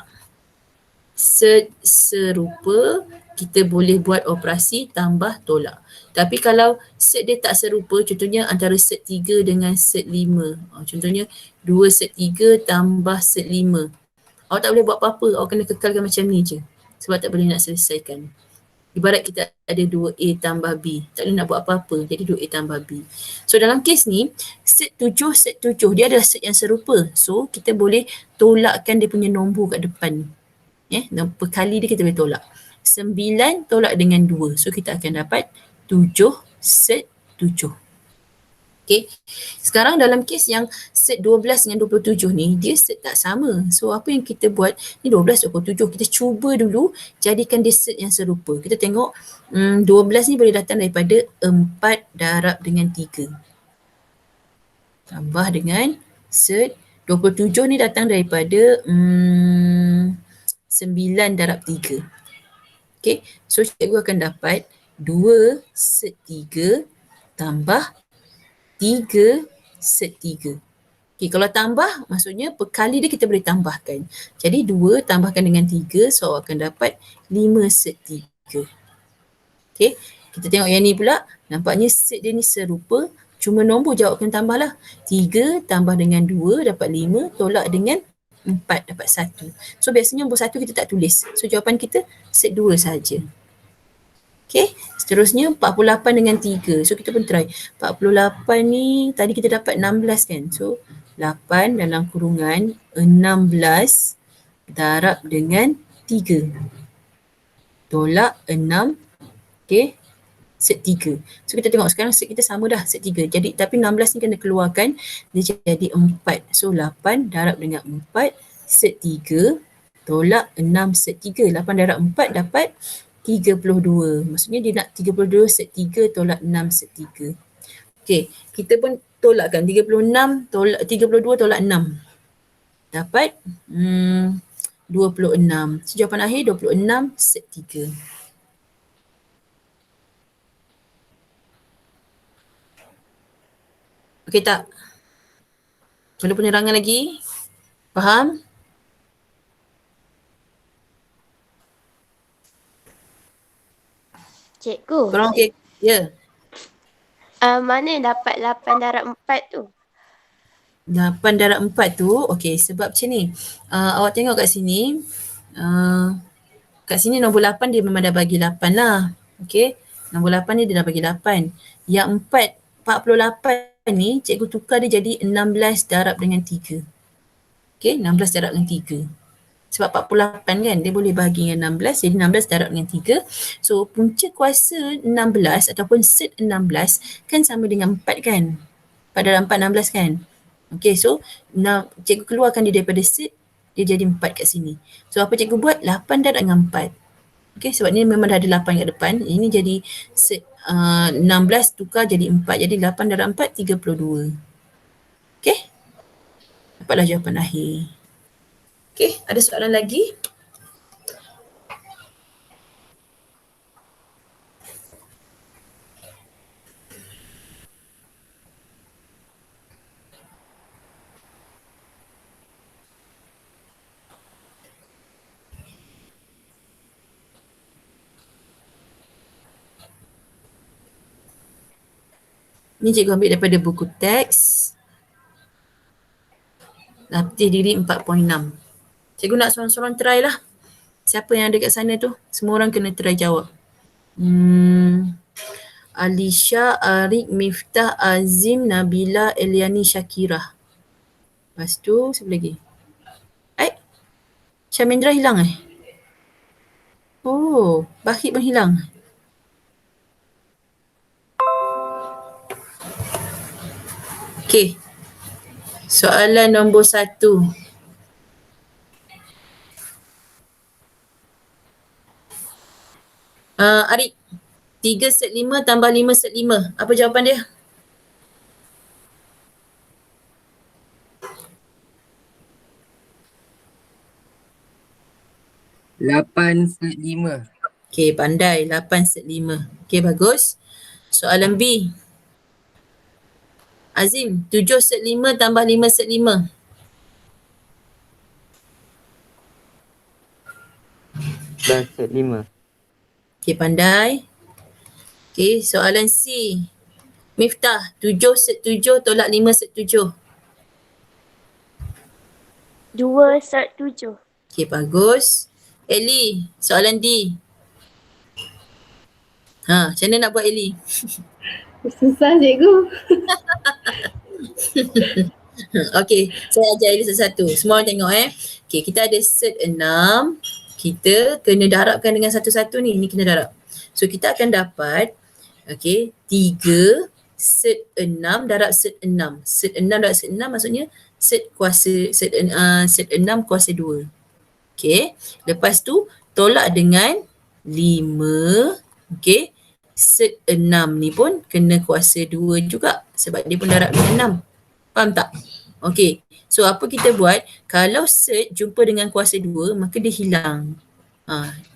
Set serupa, kita boleh buat operasi tambah tolak. Tapi kalau set dia tak serupa, contohnya antara set 3 dengan set 5. Contohnya 2 set 3 tambah set 5. Awak tak boleh buat apa-apa, awak kena kekalkan macam ni je. Sebab tak boleh nak selesaikan. Ibarat kita ada 2A tambah B. Tak boleh nak buat apa-apa. Jadi 2A tambah B. So dalam kes ni, set 7 dia adalah set yang serupa. So kita boleh tolakkan dia punya nombor kat depan. Per kali dia kita boleh tolak. 9 tolak dengan 2. So kita akan dapat 7 set 7. Okay. Sekarang dalam kes yang set 12 dengan 27 ni, dia set tak sama. So apa yang kita buat, ni 12, 27. Kita cuba dulu jadikan dia set yang serupa. Kita tengok 12 ni boleh datang daripada 4 darab dengan 3. Tambah dengan set 27 ni datang daripada 9 darab 3. Okay, so cikgu akan dapat 2 set 3 tambah 3 set 3. Okay, kalau tambah maksudnya perkali dia kita boleh tambahkan. Jadi 2 tambahkan dengan 3, so akan dapat 5/3. Okay, kita tengok yang ni pula. Nampaknya set dia ni serupa. Cuma nombor jawab kena tambah lah. 3 tambah dengan 2 dapat 5, tolak dengan 4 dapat 1. So biasanya nombor 1 kita tak tulis. So jawapan kita set 2 saja. Okay, seterusnya 48 dengan 3. So kita pun try. 48 ni tadi kita dapat 16 kan. So 8 dalam kurungan 16 darab dengan 3. Tolak 6. Okay, set 3. So kita tengok sekarang set kita sama dah, set 3. Jadi tapi 16 ni kena keluarkan, dia jadi 4. So 8 darab dengan 4 set 3 tolak 6 set 3. 8 darab 4 dapat 32. Maksudnya dia nak 32 set 3 tolak 6 set 3. Okey, kita pun tolakkan 36 tolak 32 tolak 6. Dapat 26. So jawapan akhir 26 set 3. Okey tak? Perlu penerangan lagi? Faham? Cikgu. Korang okey? Ya. Mana dapat 8 darab 4 tu? 8 darab 4 tu, okey sebab macam ni. Awak tengok kat sini. Kat sini nombor 8 dia memang dah bagi 8 lah. Okey. Nombor 8 ni dia dah bagi 8. Yang 48 ni cikgu tukar dia jadi 16 darab dengan 3. Okey, 16 darab dengan 3. Sebab 48 kan, dia boleh bahagi dengan 16, jadi 16 darab dengan 3. So, punca kuasa 16 ataupun set 16 kan sama dengan 4 kan? 4 darab 4, 16 kan? Okey, so cikgu keluarkan dia daripada set, dia jadi 4 kat sini. So, apa cikgu buat? 8 darab dengan 4. Okey, sebab ni memang dah ada 8 kat depan. Ini jadi set 16 tukar jadi 4. Jadi 8 darab 4, 32. Okey? Dapatlah jawapan akhir. Okey, ada soalan lagi? Ni cikgu ambil daripada buku teks. Latih diri 4.6. Cikgu nak sorang-sorang try lah. Siapa yang ada kat sana tu? Semua orang kena try jawab. Alisha, Arik, Miftah, Azim, Nabila, Eliani, Syakirah. Lepas tu siapa lagi? Syamendra hilang Oh, Bahid pun hilang. Okey. Soalan nombor 1. Arik, 3 set 5 tambah 5 set 5. Apa jawapan dia? Lapan set 5. Okey, pandai. 8 set 5. Okey, bagus. Soalan B. Azim, 7 set 5 tambah 5 set 5. 11 set 5. Okey, pandai. Okey, soalan C. Miftah, 7 set 7 tolak 5 set 7. 2 set 7. Okey, bagus. Eli, soalan D. Macam mana nak buat Eli? Susah cikgu. Okey, saya ajar Eli satu-satu. Semua orang tengok Okey, kita ada set 6. Kita kena darabkan dengan satu-satu ni. Ni kena darab. So kita akan dapat 3 set 6 darab set 6. Set 6 darab set 6 maksudnya set kuasa set 6 kuasa 2. Okey, lepas tu tolak dengan 5. Okey, set 6 ni pun kena kuasa 2 juga sebab dia pun darab dengan 6. Faham tak? Okey, so apa kita buat? Kalau set jumpa dengan kuasa 2 maka dia hilang.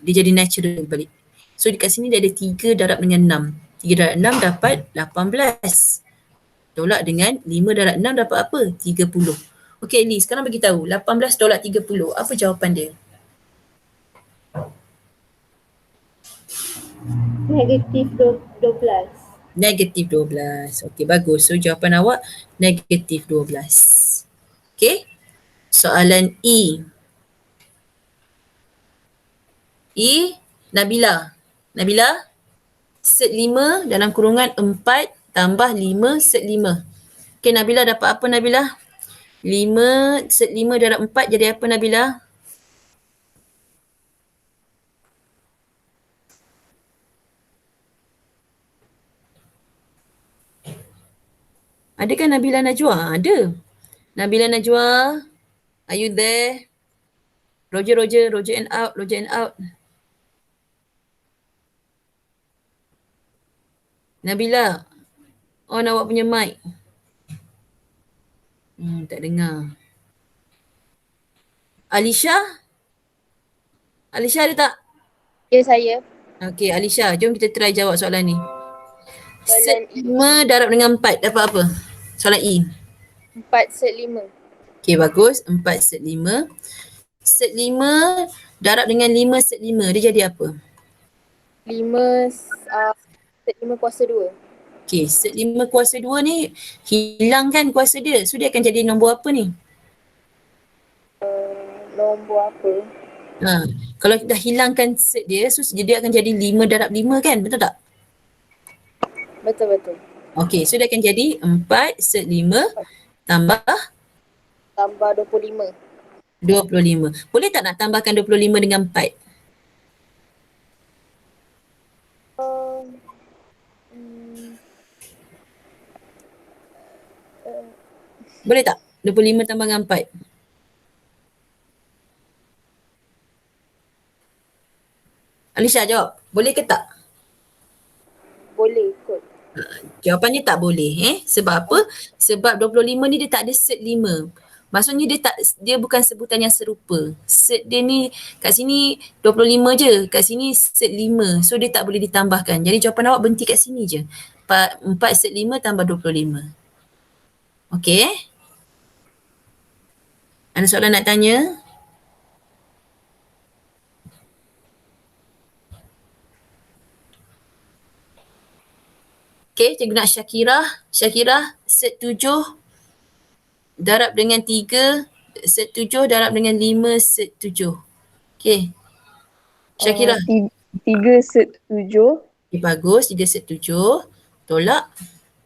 Dia jadi natural balik. So dekat sini dia ada 3 darab dengan 6. 3 darab 6 dapat 18. tolak dengan 5 darab 6 dapat apa? 30. Okey Li, sekarang bagi tahu 18 tolak 30. Apa jawapan dia? Negatif 12. Negatif 12. Okey, bagus. So jawapan awak negatif 12. Okey. Soalan E. E, Nabila. Nabila, set 5 dalam kurungan 4 tambah 5 set 5. Okey, Nabila dapat apa Nabila? 5 set 5 darab 4 jadi apa Nabila? Adakah Nabila Najwa? Ada. Nabila Najwa, are you there? Roger and out, Roger and out. Nabila, on awak punya mic. Tak dengar. Alisha? Alisha ada tak? Ya, saya. Okey, Alisha, jom kita try jawab soalan ni. Soalan Set 5 darab dengan 4 dapat apa? Soalan E. 4 set 5. Okey, bagus. 4 set 5. Set 5 darab dengan 5 set 5. Dia jadi apa? 5 set 5 kuasa 2. Okey, set 5 kuasa 2 ni hilangkan kuasa dia. So dia akan jadi nombor apa ni? Nombor apa? Kalau kita hilangkan set dia, so dia akan jadi 5 darab 5 kan? Betul tak? Betul. Okey, so dia akan jadi 4 set 5 tambah Tambah 25. 25. Boleh tak nak tambahkan 25 dengan 4? Boleh tak? 25 tambah dengan 4. Alisha jawab. Boleh ke tak? Boleh kot. Jawapannya tak boleh. Sebab apa? Sebab 25 ni dia tak ada set 5. Maksudnya dia bukan sebutan yang serupa. Set dia ni kat sini 25 je. Kat sini set 5. So dia tak boleh ditambahkan. Jadi jawapan awak berhenti kat sini je. 4 set 5 tambah 25. Okey? Ada soalan nak tanya? Okey, cikgu nak Syakirah. Syakirah, set 7 darab dengan 3, set 7 darab dengan 5 set 7. Okey. Syakirah. 3 set 7 Okay, bagus. 3 set 7. Tolak.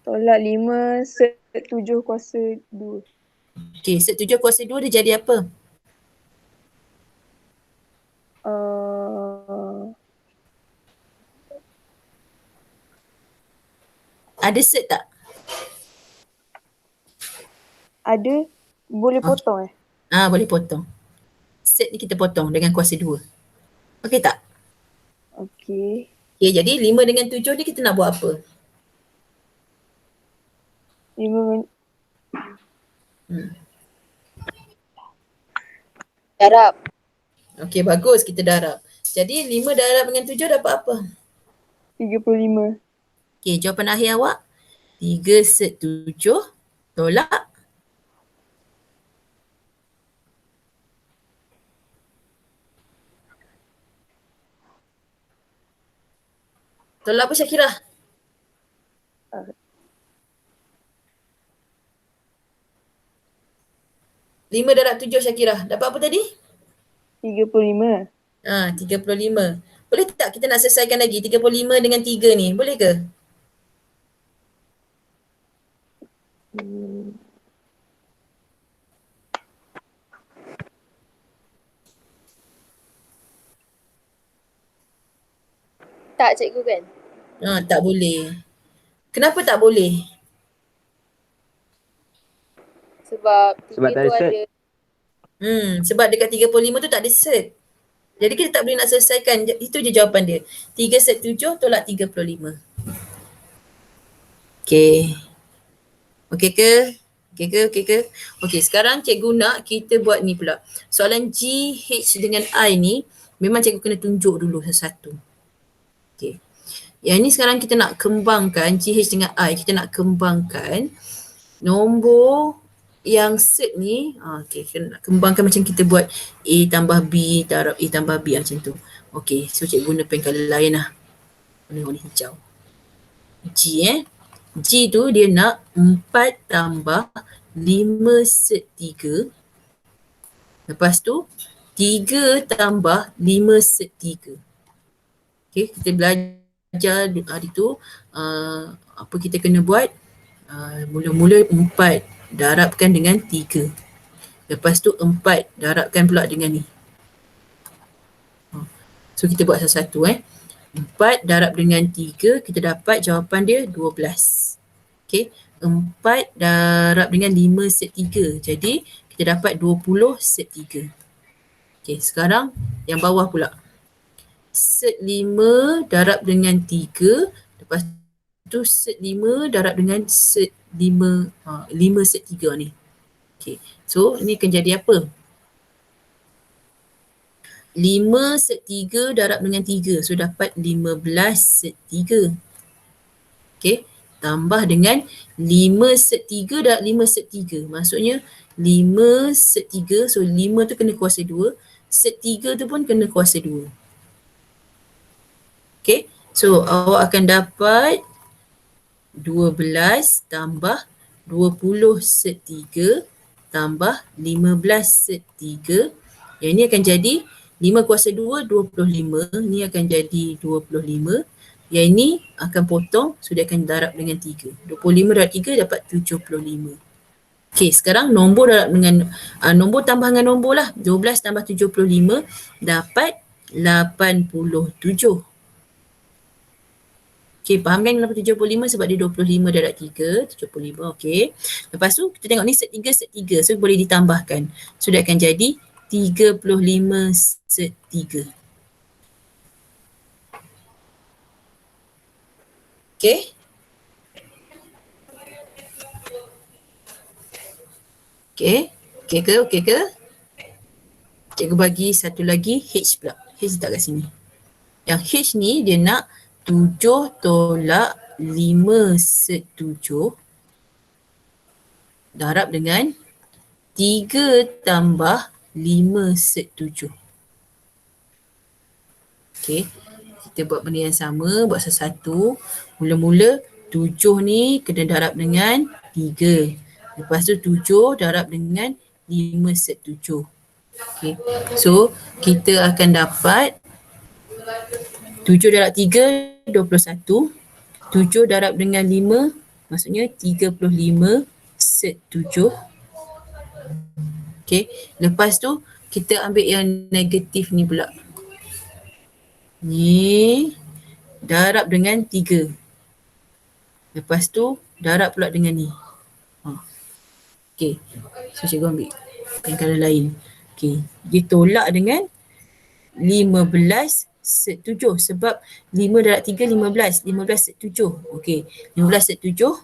tolak 5 set 7 kuasa 2. Okey, set 7 kuasa 2 dia jadi apa? Ada set tak? Ada, boleh potong Boleh potong. Set ni kita potong dengan kuasa 2. Okey tak? Okey. Okey, jadi 5 dengan 7 ni kita nak buat apa? 5 Darab. Okey, bagus kita darab. Jadi 5 darab dengan 7 dapat apa? 35. Okey, jawapan akhir awak 3 set 7 tolak tolak apa Syakirah? Uh. 5 darab 7 Syakirah. Dapat apa tadi? 35. 35. Boleh tak kita nak selesaikan lagi 35 dengan 3 ni? Boleh ke? Tak cikgu kan? Tak boleh. Kenapa tak boleh? Sebab 3 Sebab tak tu ada set. ada. Sebab dekat 35 tu tak ada set. Jadi kita tak boleh nak selesaikan. Itu je jawapan dia. 3 set 7 tolak 35. Okey. Okey ke? Okey, sekarang cikgu nak kita buat ni pula. Soalan G, H dengan I ni memang cikgu kena tunjuk dulu satu-satu. Okey. Yang ni sekarang kita nak kembangkan G, H dengan I. Kita nak kembangkan nombor yang set ni, okay, nak kembangkan macam kita buat A tambah B darab A tambah B macam tu. Okay, so cikgu guna pen colour lain lah. Warna hijau. G G tu dia nak 4 tambah 5 set 3. Lepas tu 3 tambah 5 set 3. Okay, kita belajar hari tu apa kita kena buat. Mula-mula 4 darabkan dengan 3. Lepas tu 4 darabkan pula dengan ni. So kita buat satu-satu 4 darab dengan 3, kita dapat jawapan dia 12. Okay, 4 darab dengan 5 set 3. Jadi kita dapat 20 set 3. Okay, sekarang yang bawah pula. Set 5 darab dengan 3. Lepas tu set 5 darab dengan set 5. 5 set 3 ni. Okay, so ni akan jadi apa? 5 set 3 darab dengan 3. So dapat 15 set 3. Okay, tambah dengan 5 set 3 darab 5 set 3. Maksudnya 5 set 3. So 5 tu kena kuasa 2. Set 3 tu pun kena kuasa 2. Okay, so awak akan dapat 12 tambah 20 set 3 tambah 15 set 3. Yang ni akan jadi 5 kuasa 2, 25. Ni akan jadi 25. Yang ini akan potong. So dia akan darab dengan 3. 25 darab 3 dapat 75. Okay, sekarang nombor darab dengan nombor tambah dengan nombor lah. 12 tambah 75 dapat 87. Okay, faham kan kenapa 75? Sebab dia 25 darab 3, 75. Okay. Lepas tu kita tengok ni set 3, set 3. So boleh ditambahkan. So dia akan jadi 35 set 3. Okay. Okay. Okay ke? Okay ke? Cikgu bagi satu lagi H pula. H letak kat sini. Yang H ni dia nak 7 tolak 5 set 7 darab dengan 3 tambah 5 set 7. Okay, kita buat benda yang sama, buat satu-satu. Mula-mula 7 ni kena darab dengan 3. Lepas tu 7 darab dengan 5 set 7. Okay, so kita akan dapat 7 darab 3, 21. 7 darab dengan 5, maksudnya 35 set 7. Okay, lepas tu kita ambil yang negatif ni pula. Ni darab dengan 3. Lepas tu darab pula dengan ni. Okay, so cikgu ambil yang colour lain. Okay, dia tolak dengan 15 set 7 sebab 5 darab 3, 15. 15 set 7. Okay, 15 set 7.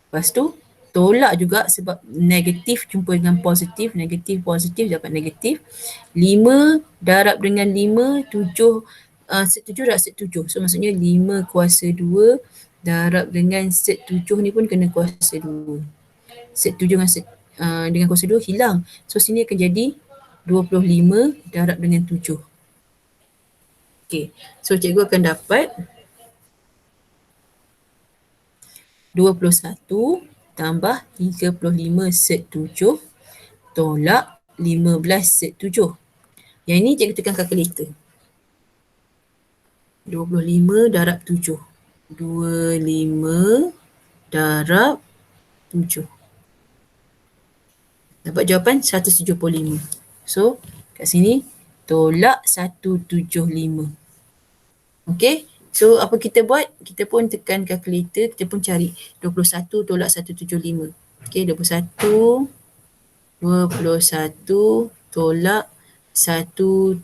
Lepas tu tolak juga sebab negatif jumpa dengan positif. Negatif, positif dapat negatif. 5 darab dengan 5, 7. Set 7 darab set 7. So maksudnya 5 kuasa 2 darab dengan set 7 ni pun kena kuasa 2. Set 7 dengan kuasa 2 hilang. So sini akan jadi 25 darab dengan 7. Okay, so cikgu akan dapat 21 tambah 35 set 7 tolak 15 set 7. Yang ini cikgu tekan kalkulator. 25 darab 7. 25 darab 7. Dapat jawapan 175. So kat sini tolak 175. Okay. So apa kita buat? Kita pun tekan kalkulator, kita pun cari 21 tolak 175. Okay, 21 tolak 175.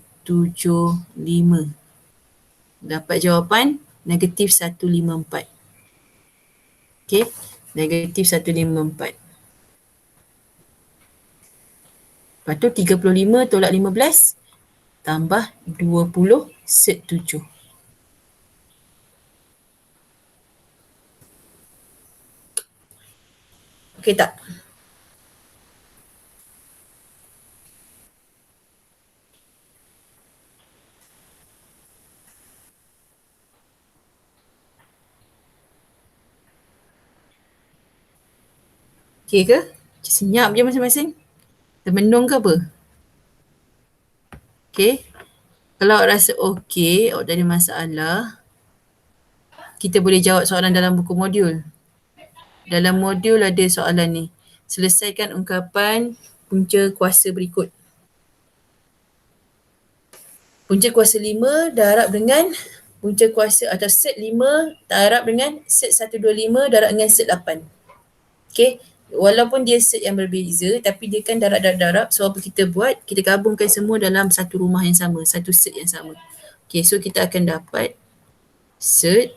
Dapat jawapan negatif 154. Okay, negatif 154. Lepas tu 35 tolak 15 tambah 20 set 7. Okay. Okey tak? Okey ke? Senyap je masing-masing. Termenung ke apa? Okey. Kalau awak rasa okey, awak tak ada masalah, kita boleh jawab soalan dalam buku modul. Dalam modul ada soalan ni. Selesaikan ungkapan punca kuasa berikut. Punca kuasa 5 darab dengan punca kuasa atau set 5 darab dengan set 125 darab dengan set 8. Okay. Walaupun dia set yang berbeza tapi dia kan darab. So apa kita buat? Kita gabungkan semua dalam satu rumah yang sama. Satu set yang sama. Okay. So kita akan dapat set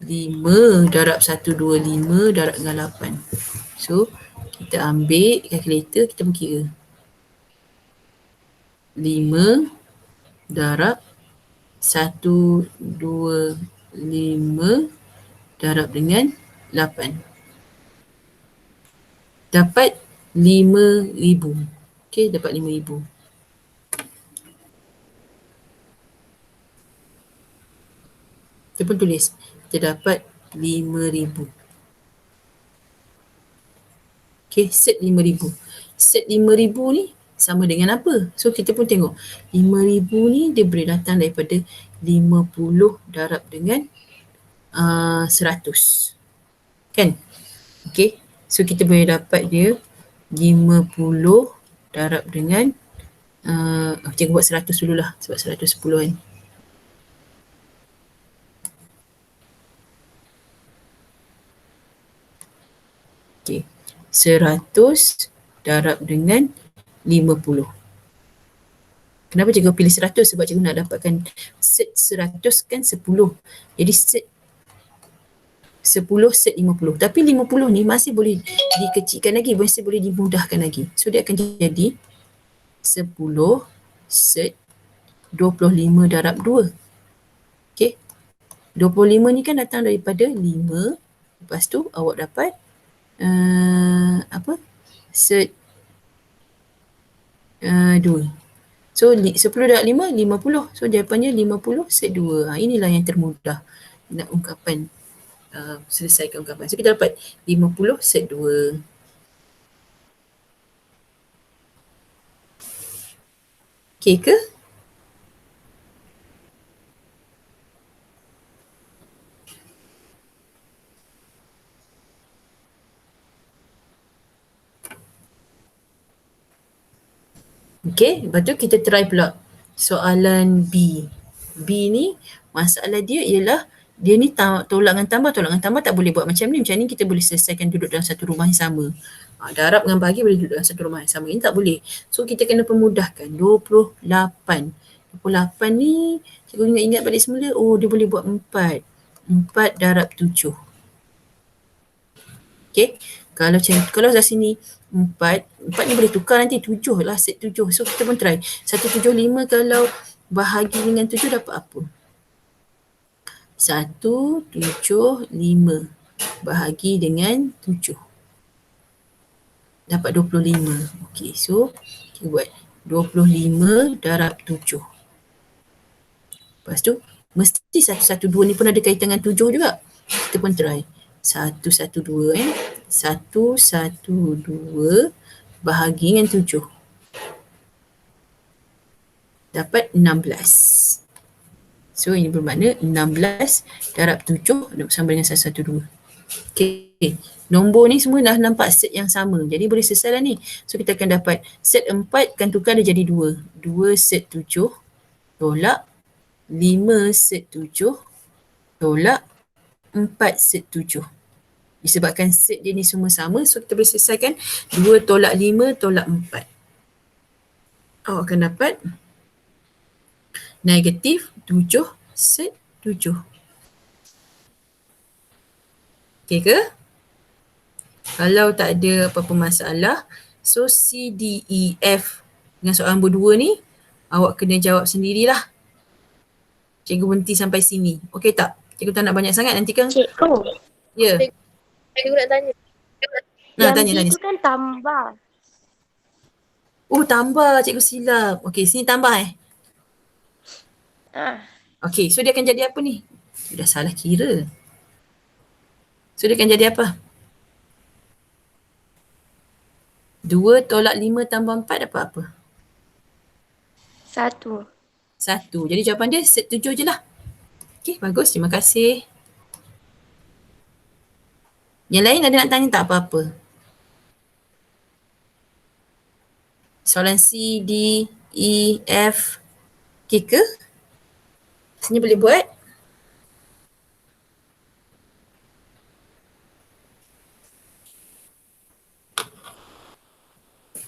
5 darab 125 darab dengan 8. So kita ambil kalkulator, kita berkira. 5 darab 125 darab dengan 8. Dapat 5,000. Okey, dapat 5,000. Kita pun tulis. Kita dapat 5,000. Okey, set 5,000. Set 5,000 ni sama dengan apa? So kita pun tengok 5,000 ni dia boleh datang daripada 50 darab dengan 100. Kan? Okey. So kita boleh dapat dia 50 darab dengan cikgu buat 100 dululah sebab 110 kan. Okey. 100 darab dengan 50. Kenapa cikgu pilih 100? Sebab cikgu nak dapatkan set 100 kan 10. Jadi set 10 set 50. Tapi 50 ni masih boleh dikecilkan lagi, masih boleh dimudahkan lagi. So dia akan jadi 10 set 25 darab 2. Okay. 25 ni kan datang daripada 5. Lepas tu awak dapat set 2. So 10 darab 5, 50. So jawapannya 50 set 2. Inilah yang termudah nak ungkapan. Selesaikan ungkapan. So kita dapat 50 set 2. Okay ke? Okay, lepas tu kita try pula soalan B. B ni masalah dia ialah dia ni tolak dengan tambah tak boleh buat macam ni. Macam ni kita boleh selesaikan duduk dalam satu rumah yang sama. Darab dengan bahagi boleh duduk dalam satu rumah yang sama. Ini tak boleh. So kita kena permudahkan. 28. 28 ni cikgu ingat balik semula. Oh dia boleh buat 4. 4 darab 7. Okay. Kalau dah sini 4 ni boleh tukar nanti 7 lah, set 7. So kita pun try. 175 kalau bahagi dengan 7 dapat apa? 175 bahagi dengan 7. Dapat 25. Okay, so kita buat 25 darab 7. Lepas tu mesti 112 ni pun ada kaitan dengan 7 juga. Kita pun try. 112 112 bahagi dengan 7. Dapat 16. So ini bermakna 16 darab 7 sama dengan 112. Okay. Nombor ni semua dah nampak set yang sama. Jadi boleh selesai lah ni. So kita akan dapat set 4 kan tukar dia jadi 2. 2 set 7 tolak 5 set 7 tolak 4 set 7. Disebabkan set dia ni semua sama, so kita boleh selesaikan 2 tolak 5 tolak 4. Awak akan dapat negatif 7 set 7. Okay ke? Kalau tak ada apa-apa masalah, so C, D, E, F dengan soalan nombor 2 ni, awak kena jawab sendirilah. Cikgu berhenti sampai sini. Okey tak? Cikgu tak nak banyak sangat nanti kan? Cikgu. Ya. Cikgu nak tanya. Nah, Yang tanya. B tu kan tambah. Oh, tambah, cikgu silap. Okey, sini tambah Ah, Okey, so dia akan jadi apa ni? Dah salah kira. So dia akan jadi apa? 2 tolak 5 tambah 4 dapat apa? 1. 1. Jadi jawapan dia set 7 je lah. Okey, bagus. Terima kasih. Yang lain ada nak tanya tak apa-apa? Soalan C, D, E, F. Okey ke? Sini boleh buat.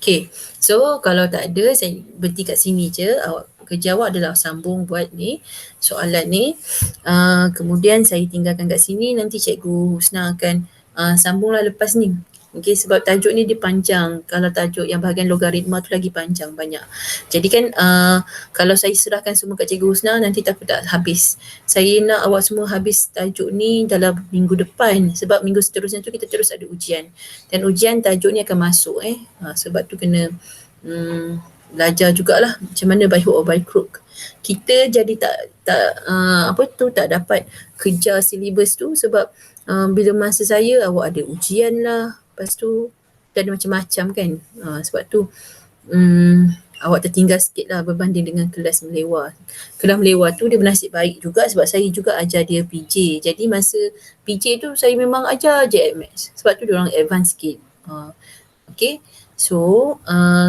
Okay, so kalau tak ada, saya berhenti kat sini je. Kerja awak adalah sambung buat ni soalan ni. Kemudian saya tinggalkan kat sini, nanti Cikgu Husna akan sambunglah lepas ni. Okay, sebab tajuk ni dia panjang. Kalau tajuk yang bahagian logaritma tu lagi panjang banyak. Jadi kan kalau saya serahkan semua kat Cikgu Husna, nanti takut tak habis. Saya nak awak semua habis tajuk ni dalam minggu depan. Sebab minggu seterusnya tu kita terus ada ujian. Dan ujian tajuk ni akan masuk sebab tu kena belajar jugalah macam mana by hook or by crook. Kita jadi tak dapat kejar silibus tu sebab bila masa saya awak ada ujian lah, lepas tu ada macam-macam kan. Sebab tu awak tertinggal sikit lah berbanding dengan kelas melewah. Kelas melewah tu dia bernasib baik juga sebab saya juga ajar dia PJ. Jadi masa PJ tu saya memang ajar je Maths. Sebab tu diorang advance sikit. Okay. So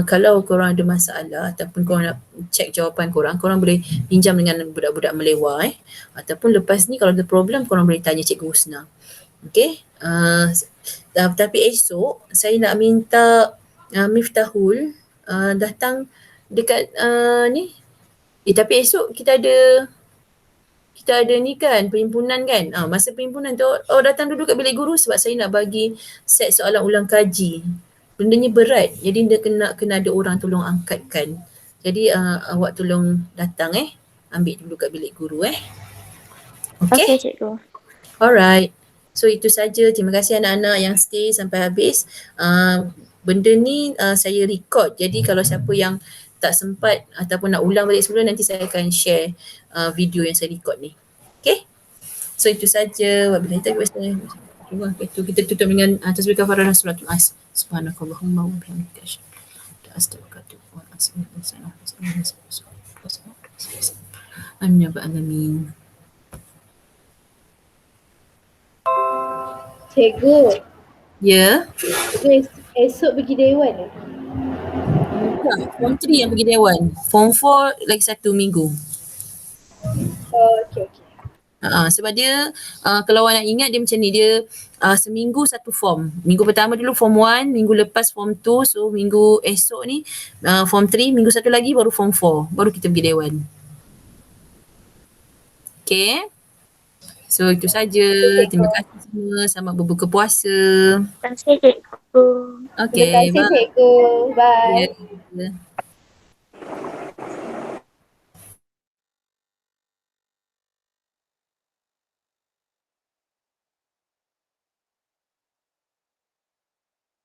kalau korang ada masalah ataupun korang nak check jawapan korang boleh pinjam dengan budak-budak melewah ataupun lepas ni kalau ada problem korang boleh tanya Cikgu Husna. Okay. Tapi esok saya nak minta Miftahul datang dekat ni. Tapi esok kita ada ni kan, perhimpunan kan. Masa perhimpunan tu datang dulu kat bilik guru sebab saya nak bagi set soalan ulang kaji. Bendanya berat, jadi dia kena ada orang tolong angkatkan. Jadi awak tolong datang ambil dulu kat bilik guru Okey, cikgu. Alright. So itu saja. Terima kasih anak-anak yang stay sampai habis. Benda ni saya record. Jadi kalau siapa yang tak sempat ataupun nak ulang balik semula, nanti saya akan share video yang saya record ni. Okay? So itu saja. Wabillahi taufiq wal hidayah. Kita tutup dengan tasbih kafarah dan suratul as. Subhanakallahumma wa bihamdika asyhadu an la ilaha illa anta astaghfiruka wa atubu ilaik. Amin ya rabbal alamin. Cikgu, Ya. esok pergi Dewan lah. Form 3 yang pergi Dewan. Form 4 lagi 1 minggu. Oh, okey. Sebab dia kalau awak nak ingat dia macam ni, dia seminggu satu form. Minggu pertama dulu form 1, minggu lepas form 2, so minggu esok ni form 3, minggu satu lagi baru form 4, baru kita pergi Dewan. Okay. So itu saja. Terima kasih semua. Selamat berbuka puasa. Terima kasih, cikgu. Okay. Terima kasih cikgu. Bye. Yeah.